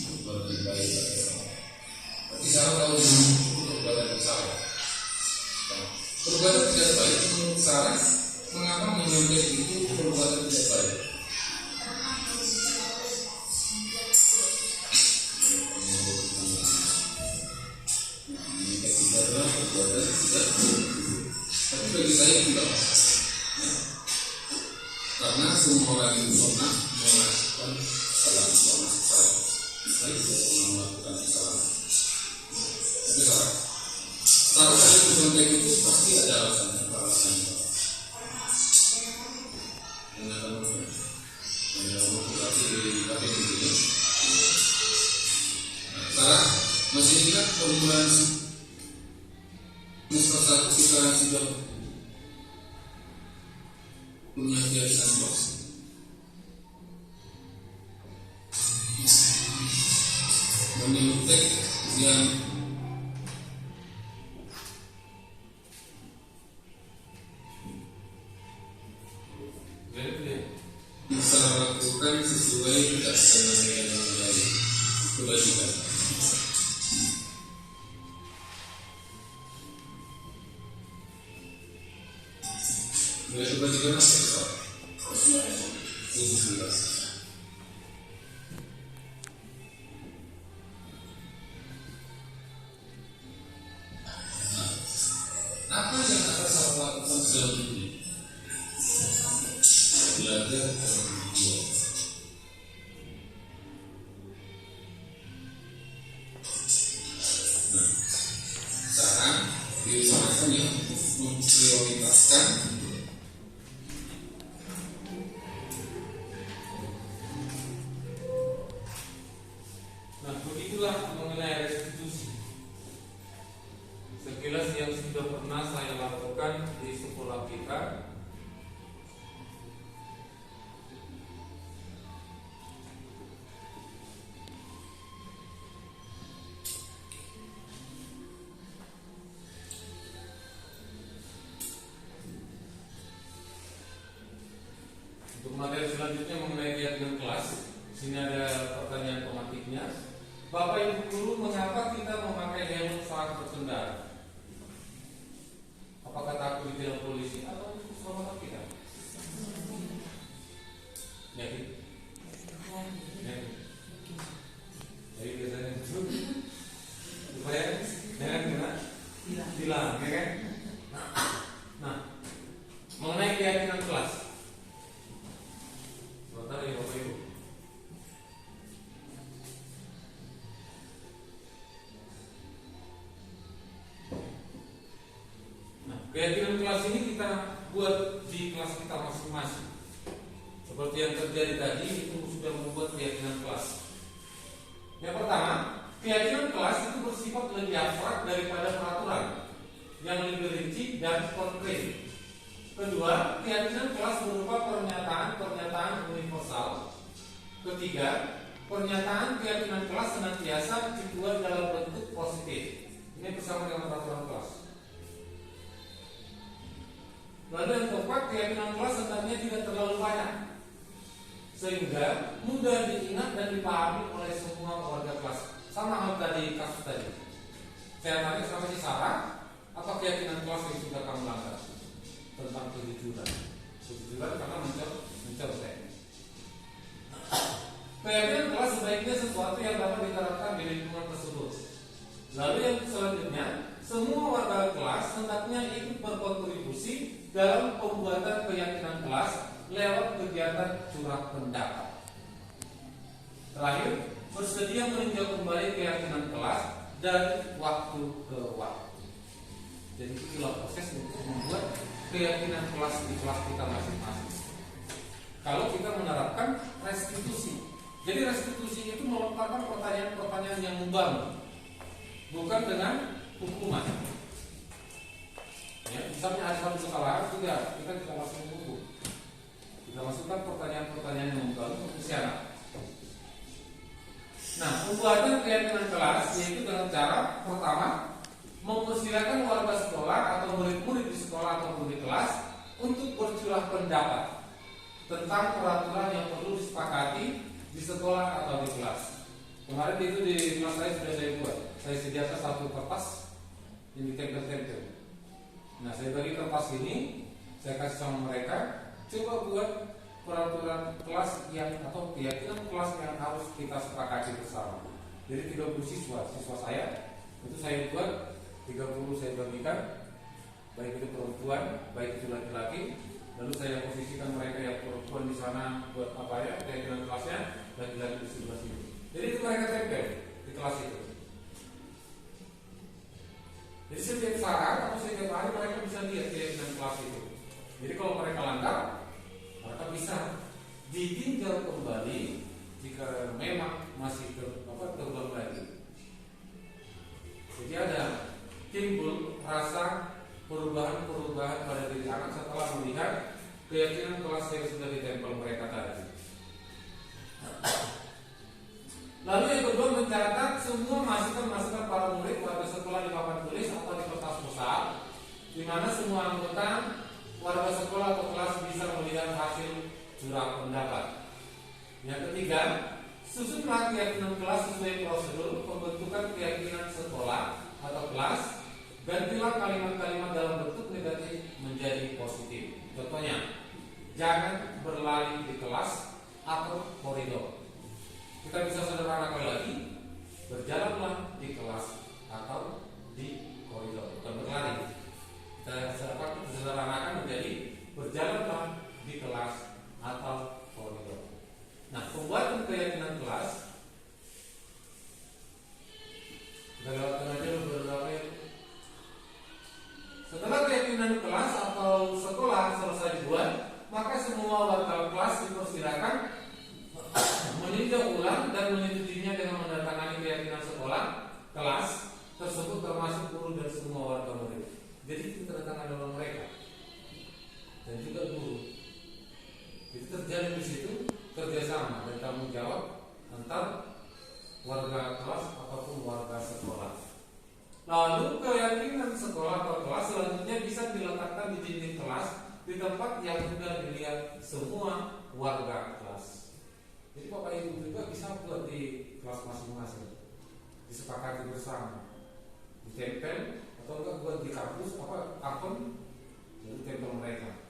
Perbuatan baik atau salah? Berarti Sarah tahu itu perbuatan yang salah. Perbuatan tidak baik menurut Sarah, mengapa menyontek itu perbuatan tidak baik? Ini tidak adalah perbuatan tidak baik. Tapi bagi saya tidak. Karena semua orang yang pernah melakukan kesalahan termasuk saya tidak pernah melakukan kesalahan. Tapi kalau saya mencontek itu pasti ada alasannya. Sarah, masih ingat permulaan semester 1 kita sudah punya kebiasaan bos. Menyuntik yang bisa lakukan sesuai tidak dengan yang baik. Kebajikan. Kebajikan apa? Apa yang akan saya lakukan selanjutnya? Belajar dia. Sekarang diusahakan ya memprioritaskan begitulah mengenai restitusi. Sekilas yang sudah pernah saya lakukan di sekolah kita. Untuk materi selanjutnya mengenai kegiatan kelas, sini ada pertanyaan pematiknya. Bapak Ibu guru, mengapa kita memakai helm saat berkendara? Apakah takut ditilang polisi atau untuk keselamatan kita? Yakin? Yakin? Jadi biasanya itu supaya jangan kena tilang, ya kan? Nah, mengenai keyakinan kelas, sebentar ya Bapak Ibu. Keyakinan kelas ini kita buat di kelas kita masing-masing. Seperti yang terjadi tadi, itu sudah membuat keyakinan kelas. Yang pertama, keyakinan kelas itu bersifat lebih abstrak daripada peraturan yang lebih rinci dan konkret. Kedua, keyakinan kelas berupa pernyataan universal. Ketiga, pernyataan keyakinan kelas senantiasa dibuat dalam bentuk positif. Ini bersama dengan peraturan kelas. Lalu yang keempat, keyakinan kelas sebenarnya tidak terlalu banyak, sehingga mudah diingat dan dipahami oleh semua warga kelas. Sama hal tadi kasus tadi. Saya tanya sama si Sarah, apa keyakinan kelas yang sudah kamu langgar tentang kejujuran? Kejujuran karena mencontek. keyakinan kelas sebaiknya sesuatu yang dapat diterapkan di lingkungan tersebut. Lalu yang selanjutnya, semua warga kelas hendaknya ikut berkontribusi dalam pembuatan keyakinan kelas lewat kegiatan curah pendapat. Terakhir, bersedia meninjau kembali keyakinan kelas dari waktu ke waktu. Jadi itulah proses untuk membuat keyakinan kelas di kelas kita masing-masing. Kalau kita menerapkan restitusi, jadi restitusi itu melontarkan pertanyaan-pertanyaan yang membangun, bukan dengan hukuman. Ya, misalnya ada satu kesalahan, kita tidak langsung menghukum. Kita masukkan pertanyaan-pertanyaan yang membangun untuk syarat. Nah, pembuatan keyakinan kelas yaitu dengan cara pertama, mempersilakan warga sekolah atau murid-murid di sekolah ataupun di kelas untuk bercurah pendapat tentang peraturan yang perlu disepakati di sekolah atau di kelas. Kemarin itu di kelas saya sudah saya buat. Saya sediakan satu kertas yang ditempel-tempel. Nah, saya bagi kertas ini, saya kasih sama mereka, coba buat peraturan kelas yang atau keyakinan kelas yang harus kita sepakati bersama. Jadi 30 siswa saya itu saya buat 30 saya bagikan, baik itu perempuan, baik itu laki-laki. Lalu saya posisikan mereka yang perempuan di sana buat apa ya keyakinan kelasnya, laki-laki di sebelah sini. Jadi itu mereka tempel di kelas itu. Jadi setiap saat atau setiap hari mereka bisa lihat keyakinan kelas itu. Jadi kalau mereka langgar, mereka bisa ditinjau kembali jika memang masih terulang lagi. Jadi ada timbul rasa perubahan-perubahan pada diri anak setelah melihat keyakinan kelas yang sudah ditempel mereka tadi. Lalu yang kedua, mencatat semua masukan-masukan para murid warga sekolah di papan tulis atau di kertas besar, di mana semua anggota warga sekolah atau kelas bisa melihat hasil curah pendapat. Yang ketiga, susunlah keyakinan kelas sesuai prosedur pembentukan keyakinan sekolah atau kelas. Gantilah kalimat-kalimat dalam bentuk negatif menjadi positif. Contohnya, jangan berlari di kelas atau koridor. Kita bisa sederhanakan lagi, berjalanlah di kelas atau di koridor, bukan berlari. Kita sederhanakan menjadi berjalanlah di kelas atau koridor. Nah, pembuatan keyakinan kelas kita lewatkan aja beberapa. Setelah keyakinan kelas atau sekolah selesai dibuat, maka semua warga kelas dipersilakan meninjau ulang dan menyetujuinya dengan menandatangani keyakinan sekolah kelas tersebut termasuk guru dan semua warga murid. Jadi itu tertangan oleh mereka dan juga guru. Itu terjadi di situ kerjasama dan tanggung jawab antar warga kelas ataupun warga sekolah. Lalu keyakinan sekolah atau kelas selanjutnya bisa diletakkan di dinding kelas di tempat yang sudah dilihat semua warga kelas. Jadi Bapak Ibu juga bisa buat di kelas masing-masing, disepakati bersama, ditempel atau enggak buat di kampus akun, lalu tempel mereka.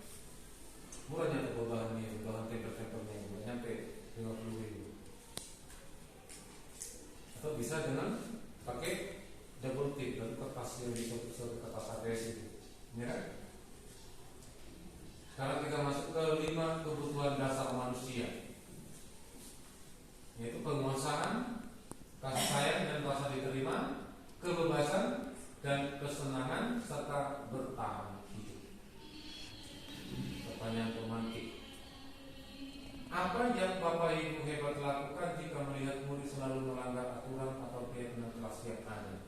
Murahnya tuh bahannya, bahan tempel-tempelnya nggak nyampe 50.000. Atau bisa dengan pakai double tip dan kertas yang disebut kertas ABS itu, ya kan? Sekarang kita masuk ke 5 kebutuhan dasar manusia, yaitu penguasaan, kasih sayang dan rasa diterima, kebebasan dan kesenangan serta bertahan hidup. Pertanyaan pemantik, apa yang Bapak Ibu hebat lakukan jika melihat murid selalu melanggar aturan atau keyakinan kelas yang ada?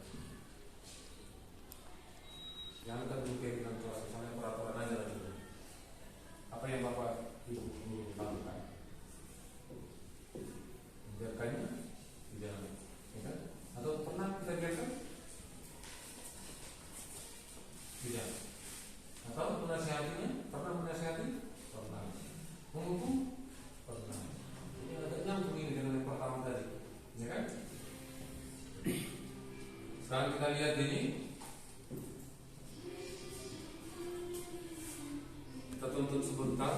Yang akan keyakinan kelas, misalnya peraturan aja lagi. Apa yang Bapak Ibu lakukan? Membiarkannya? Tidak, ya kan? Atau pernah kita biarkan? Tidak. Atau menasihatinya? Pernah menasihati? Pernah. Menghukum? Pernah. Ini agak nyambung ini dengan yang pertama tadi, ya kan? Sekarang kita lihat ini. Kita tuntut sebentar.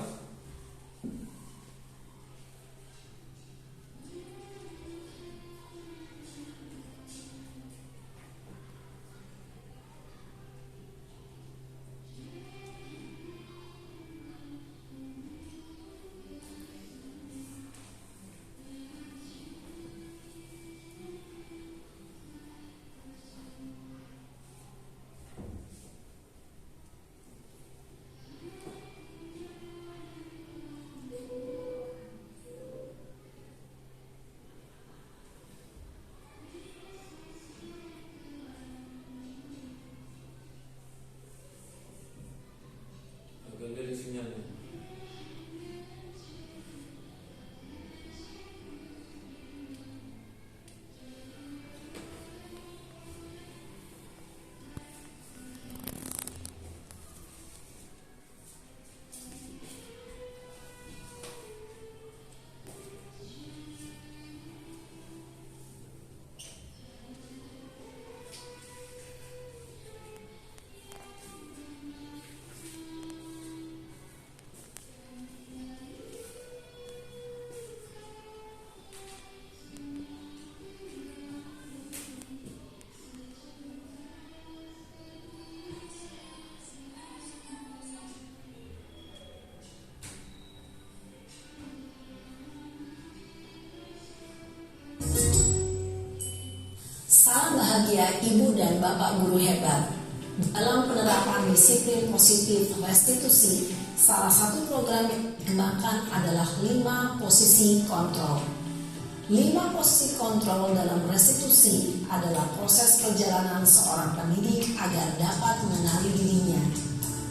Salam bahagia Ibu dan Bapak guru hebat. Dalam penerapan disiplin positif restitusi, salah satu program yang dikembangkan adalah 5 posisi kontrol. 5 posisi kontrol dalam restitusi adalah proses perjalanan seorang pendidik agar dapat mengenali dirinya.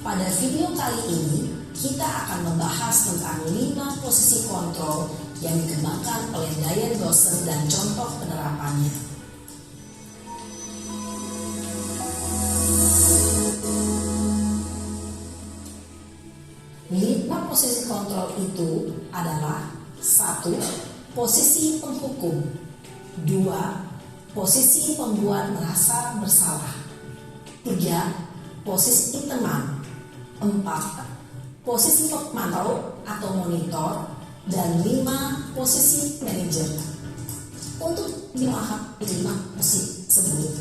Pada video kali ini, kita akan membahas tentang 5 posisi kontrol yang dikembangkan oleh Diane Gosser dan contoh penerapannya. 5 posisi kontrol itu adalah 1. Posisi penghukum. 2. Posisi pembuat merasa bersalah. 3. Posisi teman. 4. Posisi pemantau atau monitor. Dan 5. Posisi manajer. Untuk memahami 5 posisi tersebut,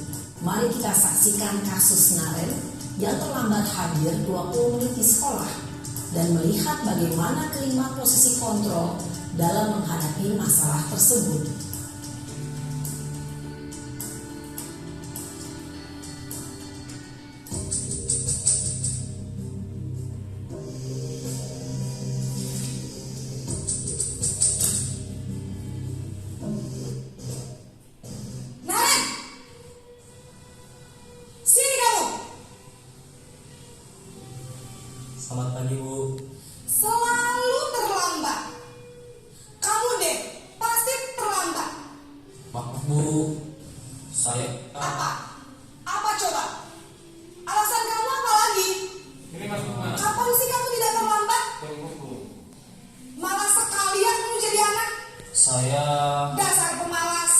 mari kita saksikan kasus Naren yang terlambat hadir 20 menit di sekolah dan melihat bagaimana kelima posisi kontrol dalam menghadapi masalah tersebut. Naren! Sini kamu! Selamat pagi, Bu. Selalu terlambat. Kamu deh, pasti terlambat. Maaf, Bu. Saya Apa? Apa coba? Alasan kamu apa lagi? Ini Mas Lukman. Kapan sih kamu tidak terlambat? Tunggu, Bu. Malah sekalian kamu jadi anak. saya Dasar pemalas.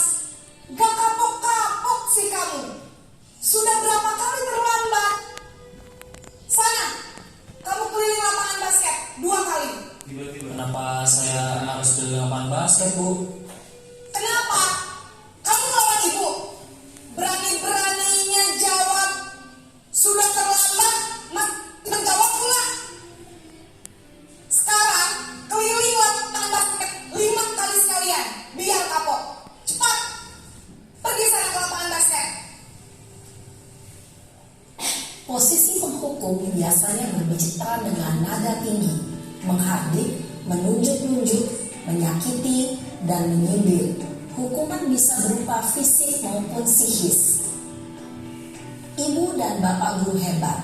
Gak kapok-kapok sih kamu. Sudah berapa kali terlambat? Sana, kamu keliling lapangan basket 2 kali. Tiba-tiba. kenapa saya harus ke lapangan basket, Bu? Kenapa? Kamu lawan ibu. Berani-beraninya jawab. Sudah terlambat, menjawab pula. Sekarang keliling lapangan basket 5 kali sekalian. Biar kapok. Cepat. Pergi sana ke lapangan basket. Posisi penghukum biasanya berbicara dengan nada tinggi, menghardik, menunjuk-nunjuk, menyakiti, dan menyindir. Hukuman bisa berupa fisik maupun psikis. Ibu dan Bapak guru hebat,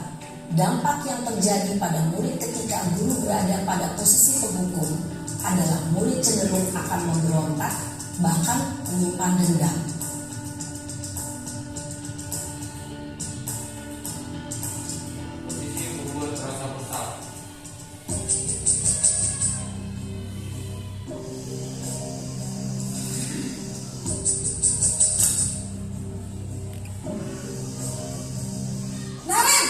dampak yang terjadi pada murid ketika guru berada pada posisi penghukum adalah murid cenderung akan memberontak, bahkan menyimpan dendam. Posisi membuat rasa bersalah. Naren!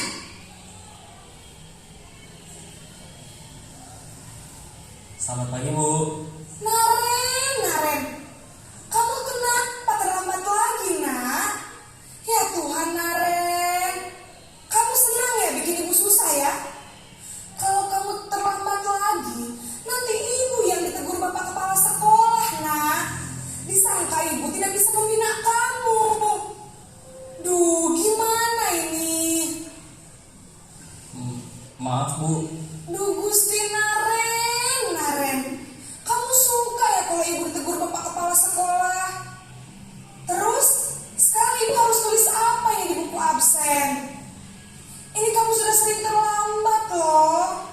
Selamat pagi, Bu. Naren. Kamu kenapa terlambat lagi, nak? Ya Tuhan, Naren. Kamu senang ya bikin ibu susah ya? Kalau kamu terlambat lagi, nanti ibu yang ditegur bapak kepala sekolah, nak. Disangka ibu tidak bisa membina kamu. Duh, gimana ini? Maaf, Bu. Duh, Gusti Naren. Kamu suka ya kalau ibu ditegur bapak kepala sekolah? Terus, sekarang ibu harus tulis apa yang di buku absen? Ini kamu sudah sering terlambat loh.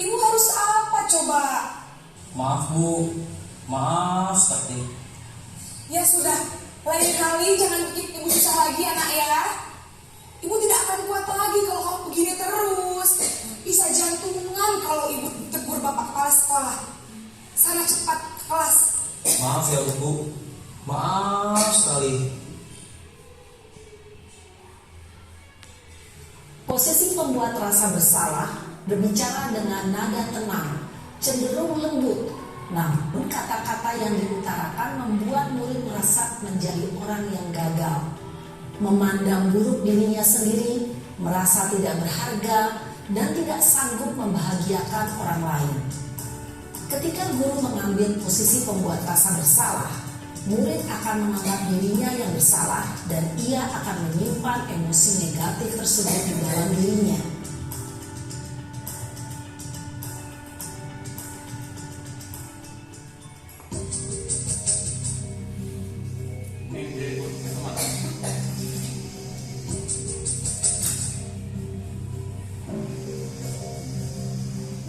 Ibu harus apa coba? Maaf, Bu. Maaf sekali. Ya sudah, lain kali jangan bikin ibu susah lagi anak ya. Ibu tidak akan kuat lagi kalau kamu begini terus. Bisa jantungan kalau ibu ditegur bapak kepala sekolah. Sana cepat ke kelas. Maaf ya, Bu. Maaf sekali. Posisi pembuat rasa bersalah berbicara dengan nada tenang, cenderung lembut. Namun kata-kata yang diutarakan membuat murid merasa menjadi orang yang gagal, memandang buruk dirinya sendiri, merasa tidak berharga, dan tidak sanggup membahagiakan orang lain. Ketika guru mengambil posisi pembuat rasa bersalah, murid akan menganggap dirinya yang bersalah dan ia akan menyimpan emosi negatif tersebut di dalam dirinya.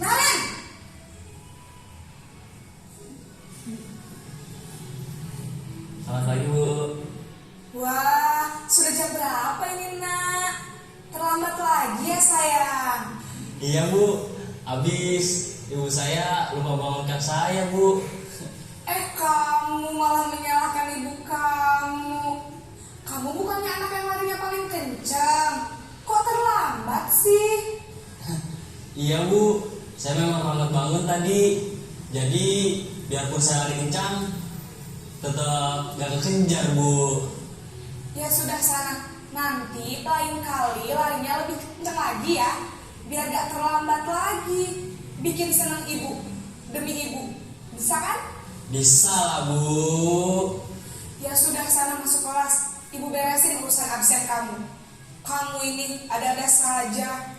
Naren, Selamat pagi Bu. wah, sudah jam berapa ini nak? Terlambat lagi ya sayang. Iya Bu, habis ibu saya lupa bangunkan saya Bu. Kamu malah menyalahkan ibu kamu. Kamu bukannya anak yang larinya paling kencang. Kok terlambat sih? Iya Bu, saya memang lambat bangun tadi. Jadi biarpun saya lari kencang, tetap gak kekejar Bu. Ya sudah sana. Nanti lain kali larinya lebih kencang lagi ya. Biar gak terlambat lagi. Bikin senang ibu. Demi ibu. Bisa kan? Bisa lah Bu. Ya sudah sana masuk kelas. Ibu beresin urusan absen kamu. Kamu ini ada-ada saja.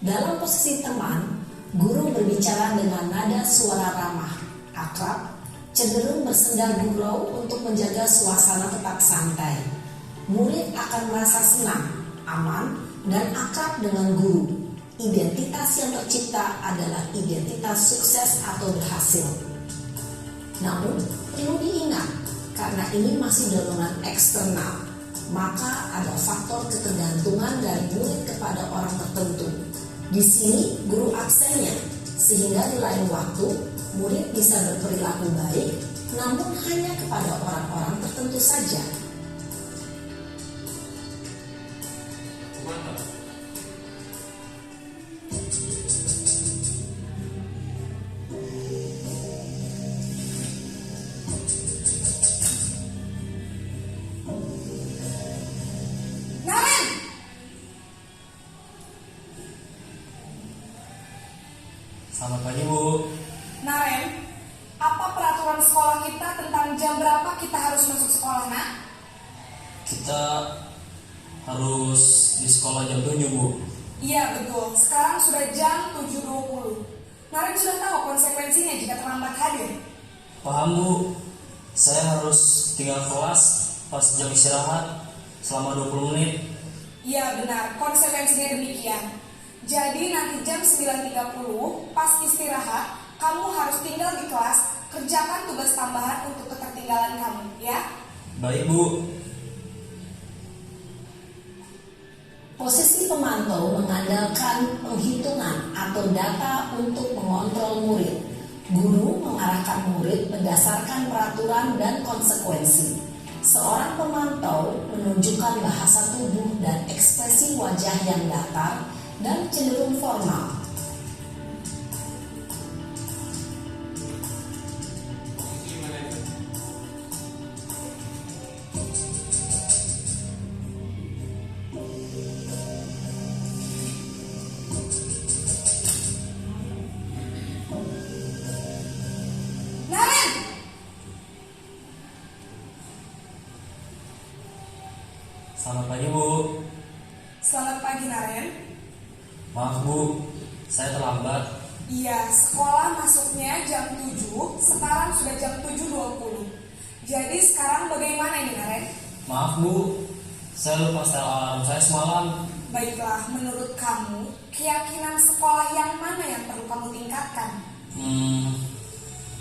Dalam posisi teman, guru berbicara dengan nada suara ramah, akrab, cenderung bersenda gurau untuk menjaga suasana tetap santai. Murid akan merasa senang, aman, dan akrab dengan guru. Identitas yang tercipta adalah identitas sukses atau berhasil. Namun, perlu diingat, karena ini masih dorongan eksternal, maka ada faktor ketergantungan dari murid kepada orang tertentu. Di sini guru absennya, sehingga di lain waktu murid bisa berperilaku baik, namun hanya kepada orang-orang tertentu saja. Naren! Selamat pagi Bu. Naren, apa peraturan sekolah kita tentang jam berapa kita harus masuk sekolah, nak? Kita harus di sekolah jam 7 Bu. Iya betul, sekarang sudah jam 7.20. Naren sudah tahu konsekuensinya jika terlambat hadir. Paham Bu. Saya harus tinggal kelas pas jam istirahat selama 20 menit. Iya benar, konsekuensinya demikian. Jadi nanti jam 9.30 pas istirahat, kamu harus tinggal di kelas, kerjakan tugas tambahan untuk ketertinggalan kamu, ya? Baik Bu. Posisi pemantau mengandalkan penghitungan atau data untuk mengontrol murid. Guru mengarahkan murid berdasarkan peraturan dan konsekuensi. Seorang pemantau menunjukkan bahasa tubuh dan ekspresi wajah yang datar dan cenderung formal. Naren! Selamat pagi Bu. Selamat pagi Naren. Maaf Bu, saya terlambat. Iya, sekolah masuknya jam 7, sekarang sudah jam 7.20. Jadi sekarang bagaimana ini Naren? Maaf Bu, saya lupa setel alarm saya semalam. Baiklah, menurut kamu, keyakinan sekolah yang mana yang perlu kamu tingkatkan?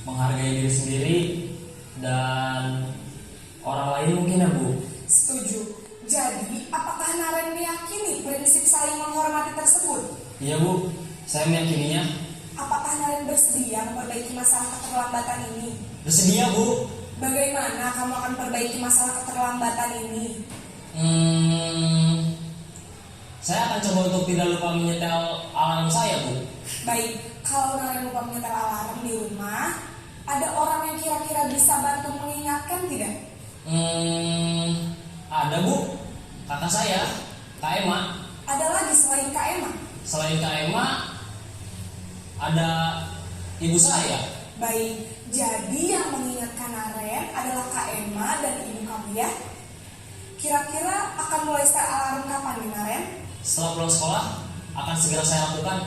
Menghargai diri sendiri dan orang lain mungkin ya Bu. Setuju. Jadi, apakah Naren meyakini prinsip saling menghormati tersebut? Iya Bu, saya meyakininya. Apakah Naren bersedia memperbaiki masalah keterlambatan ini? Bersedia Bu. Bagaimana kamu akan perbaiki masalah keterlambatan ini? Saya akan coba untuk tidak lupa menyetel alarm saya Bu. Baik, kalau Naren lupa menyetel alarm di rumah, ada orang yang kira-kira bisa bantu mengingatkan tidak? Ada Bu, kakak saya, Kak Emma. Ada lagi selain Kak Emma? Selain Kak Emma, ada ibu saya. Baik, jadi yang mengingatkan Naren adalah Kak Emma dan ibu kamu ya. Kira-kira akan mulai setel alarm kapan nih Naren? Setelah pulang sekolah, akan segera saya lakukan.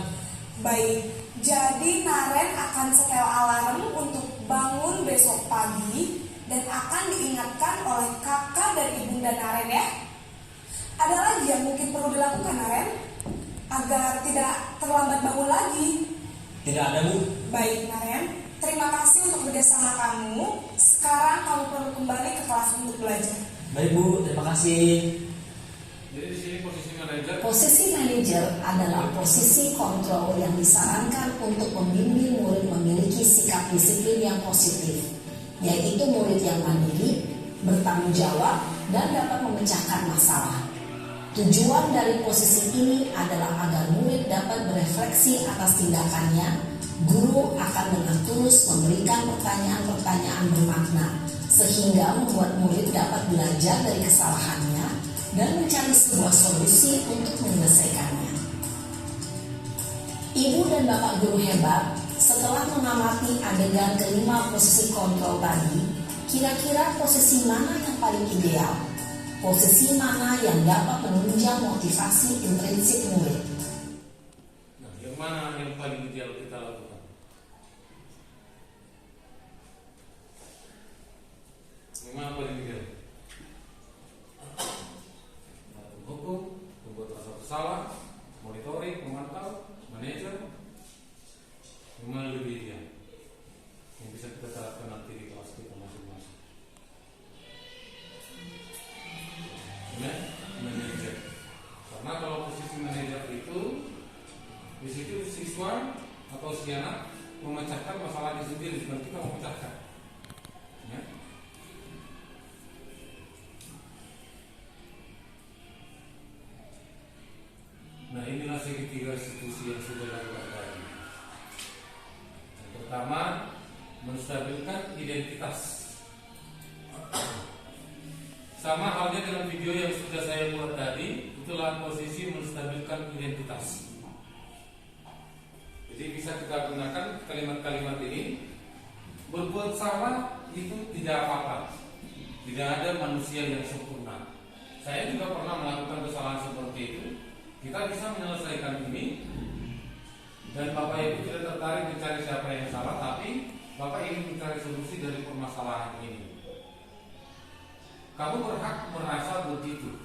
Baik, jadi Naren akan setel alarm untuk bangun besok pagi dan akan diingatkan oleh kakak dan ibunda Naren ya. Ada lagi yang mungkin perlu dilakukan Naren agar tidak terlambat bangun lagi? Tidak ada, Bu. Baik Naren, terima kasih untuk kerjasama kamu. Sekarang kamu perlu kembali ke kelas untuk belajar. Baik, Bu. Terima kasih. Jadi di sini posisi manajer. Posisi manajer adalah posisi kontrol yang disarankan untuk membimbing murid memiliki sikap disiplin yang positif, yaitu murid yang mandiri, bertanggung jawab, dan dapat memecahkan masalah. Tujuan dari posisi ini adalah agar murid dapat berefleksi atas tindakannya. Guru akan dengan tulus memberikan pertanyaan-pertanyaan bermakna, sehingga membuat murid dapat belajar dari kesalahannya dan mencari sebuah solusi untuk menyelesaikannya. Ibu dan bapak guru hebat, setelah mengamati adegan kelima posisi kontrol tadi, kira-kira posisi mana yang paling ideal? Posisi mana yang dapat menunjang motivasi intrinsik murid? Nah, yang mana yang paling ideal kita lakukan? Yang mana paling ideal? Hukum, membuat rasa bersalah, monitoring, memantau, manajer. Yang mana lebih ideal? Yang bisa kita terapkan nanti di kelas kita masing-masing. Manajer. Karena kalau posisi manajer itu di situ siswa atau si anak memecahkan masalahnya sendiri, bukan kita memecahkan. Ya. Nah, inilah segitiga institusi yang sudah dilakukan tadi. Yang pertama, menstabilkan identitas. Sama halnya dengan video yang sudah saya buat tadi, itulah posisi menstabilkan identitas. Jadi bisa kita gunakan kalimat-kalimat ini. Berbuat salah itu tidak apa-apa. Tidak ada manusia yang sempurna. Saya juga pernah melakukan kesalahan seperti itu. Kita bisa menyelesaikan ini. Dan Bapak Ibu tidak tertarik mencari siapa yang salah, tapi Bapak ingin mencari solusi dari permasalahan ini. Kamu berhak merasa begitu.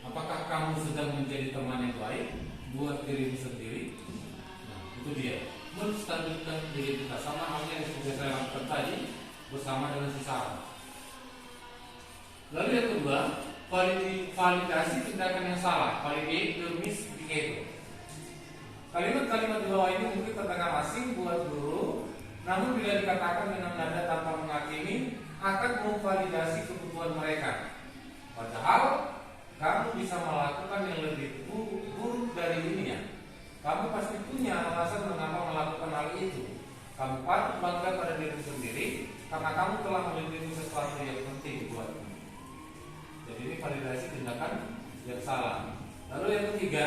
Apakah kamu sedang menjadi teman yang baik buat dirimu sendiri? Nah, itu dia. Menstabilkan identitas. Sama halnya yang sudah saya lakukan tadi bersama dengan sesama. Lalu yang kedua, validasi tindakan yang salah. Validate the misindicator. Kalimat-kalimat di bawah ini mungkin terdengar asing buat guru, namun bila dikatakan dengan nada tanpa menghakimi, akan memvalidasi kebutuhan mereka. Padahal kamu bisa melakukan yang lebih buruk dari ini ya. Kamu pasti punya alasan mengapa melakukan hal itu. Kamu patut bangga pada dirimu sendiri karena kamu telah melindungi sesuatu yang penting buatmu. Jadi ini validasi tindakan yang salah. Lalu yang ketiga,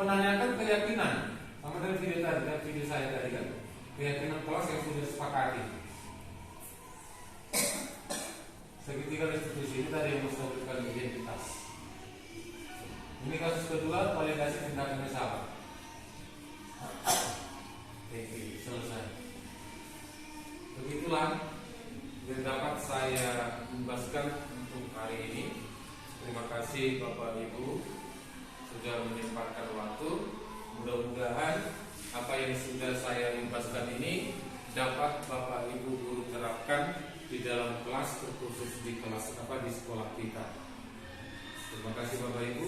menanyakan keyakinan. Sama dengan video saya tadi kan. Keyakinan kelas yang sudah sepakati. Segitiga institusi ini tadi yang menstabilkan identitas. Ini kasus kedua, validasi tindakan yang salah. Oke, selesai. Begitulah yang dapat saya membahaskan untuk hari ini. Terima kasih Bapak Ibu sudah menyempatkan waktu. Mudah-mudahan apa yang sudah saya membahaskan ini dapat Bapak Ibu guru terapkan di dalam kelas, terkhusus di kelas di sekolah kita. Terima kasih Bapak Ibu.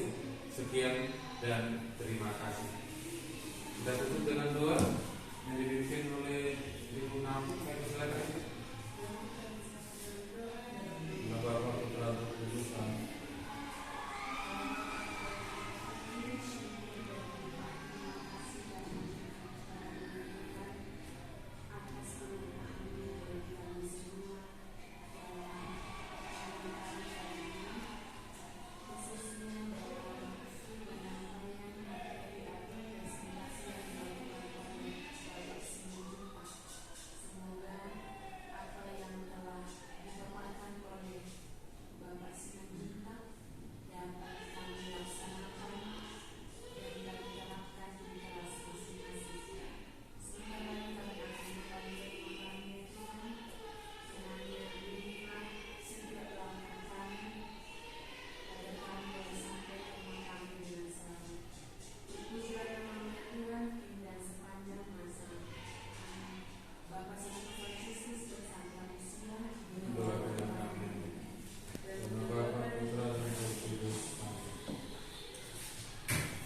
Sekian dan terima kasih. Kita tutup dengan doa yang dipimpin oleh Ibu Namu. Saya persilakan.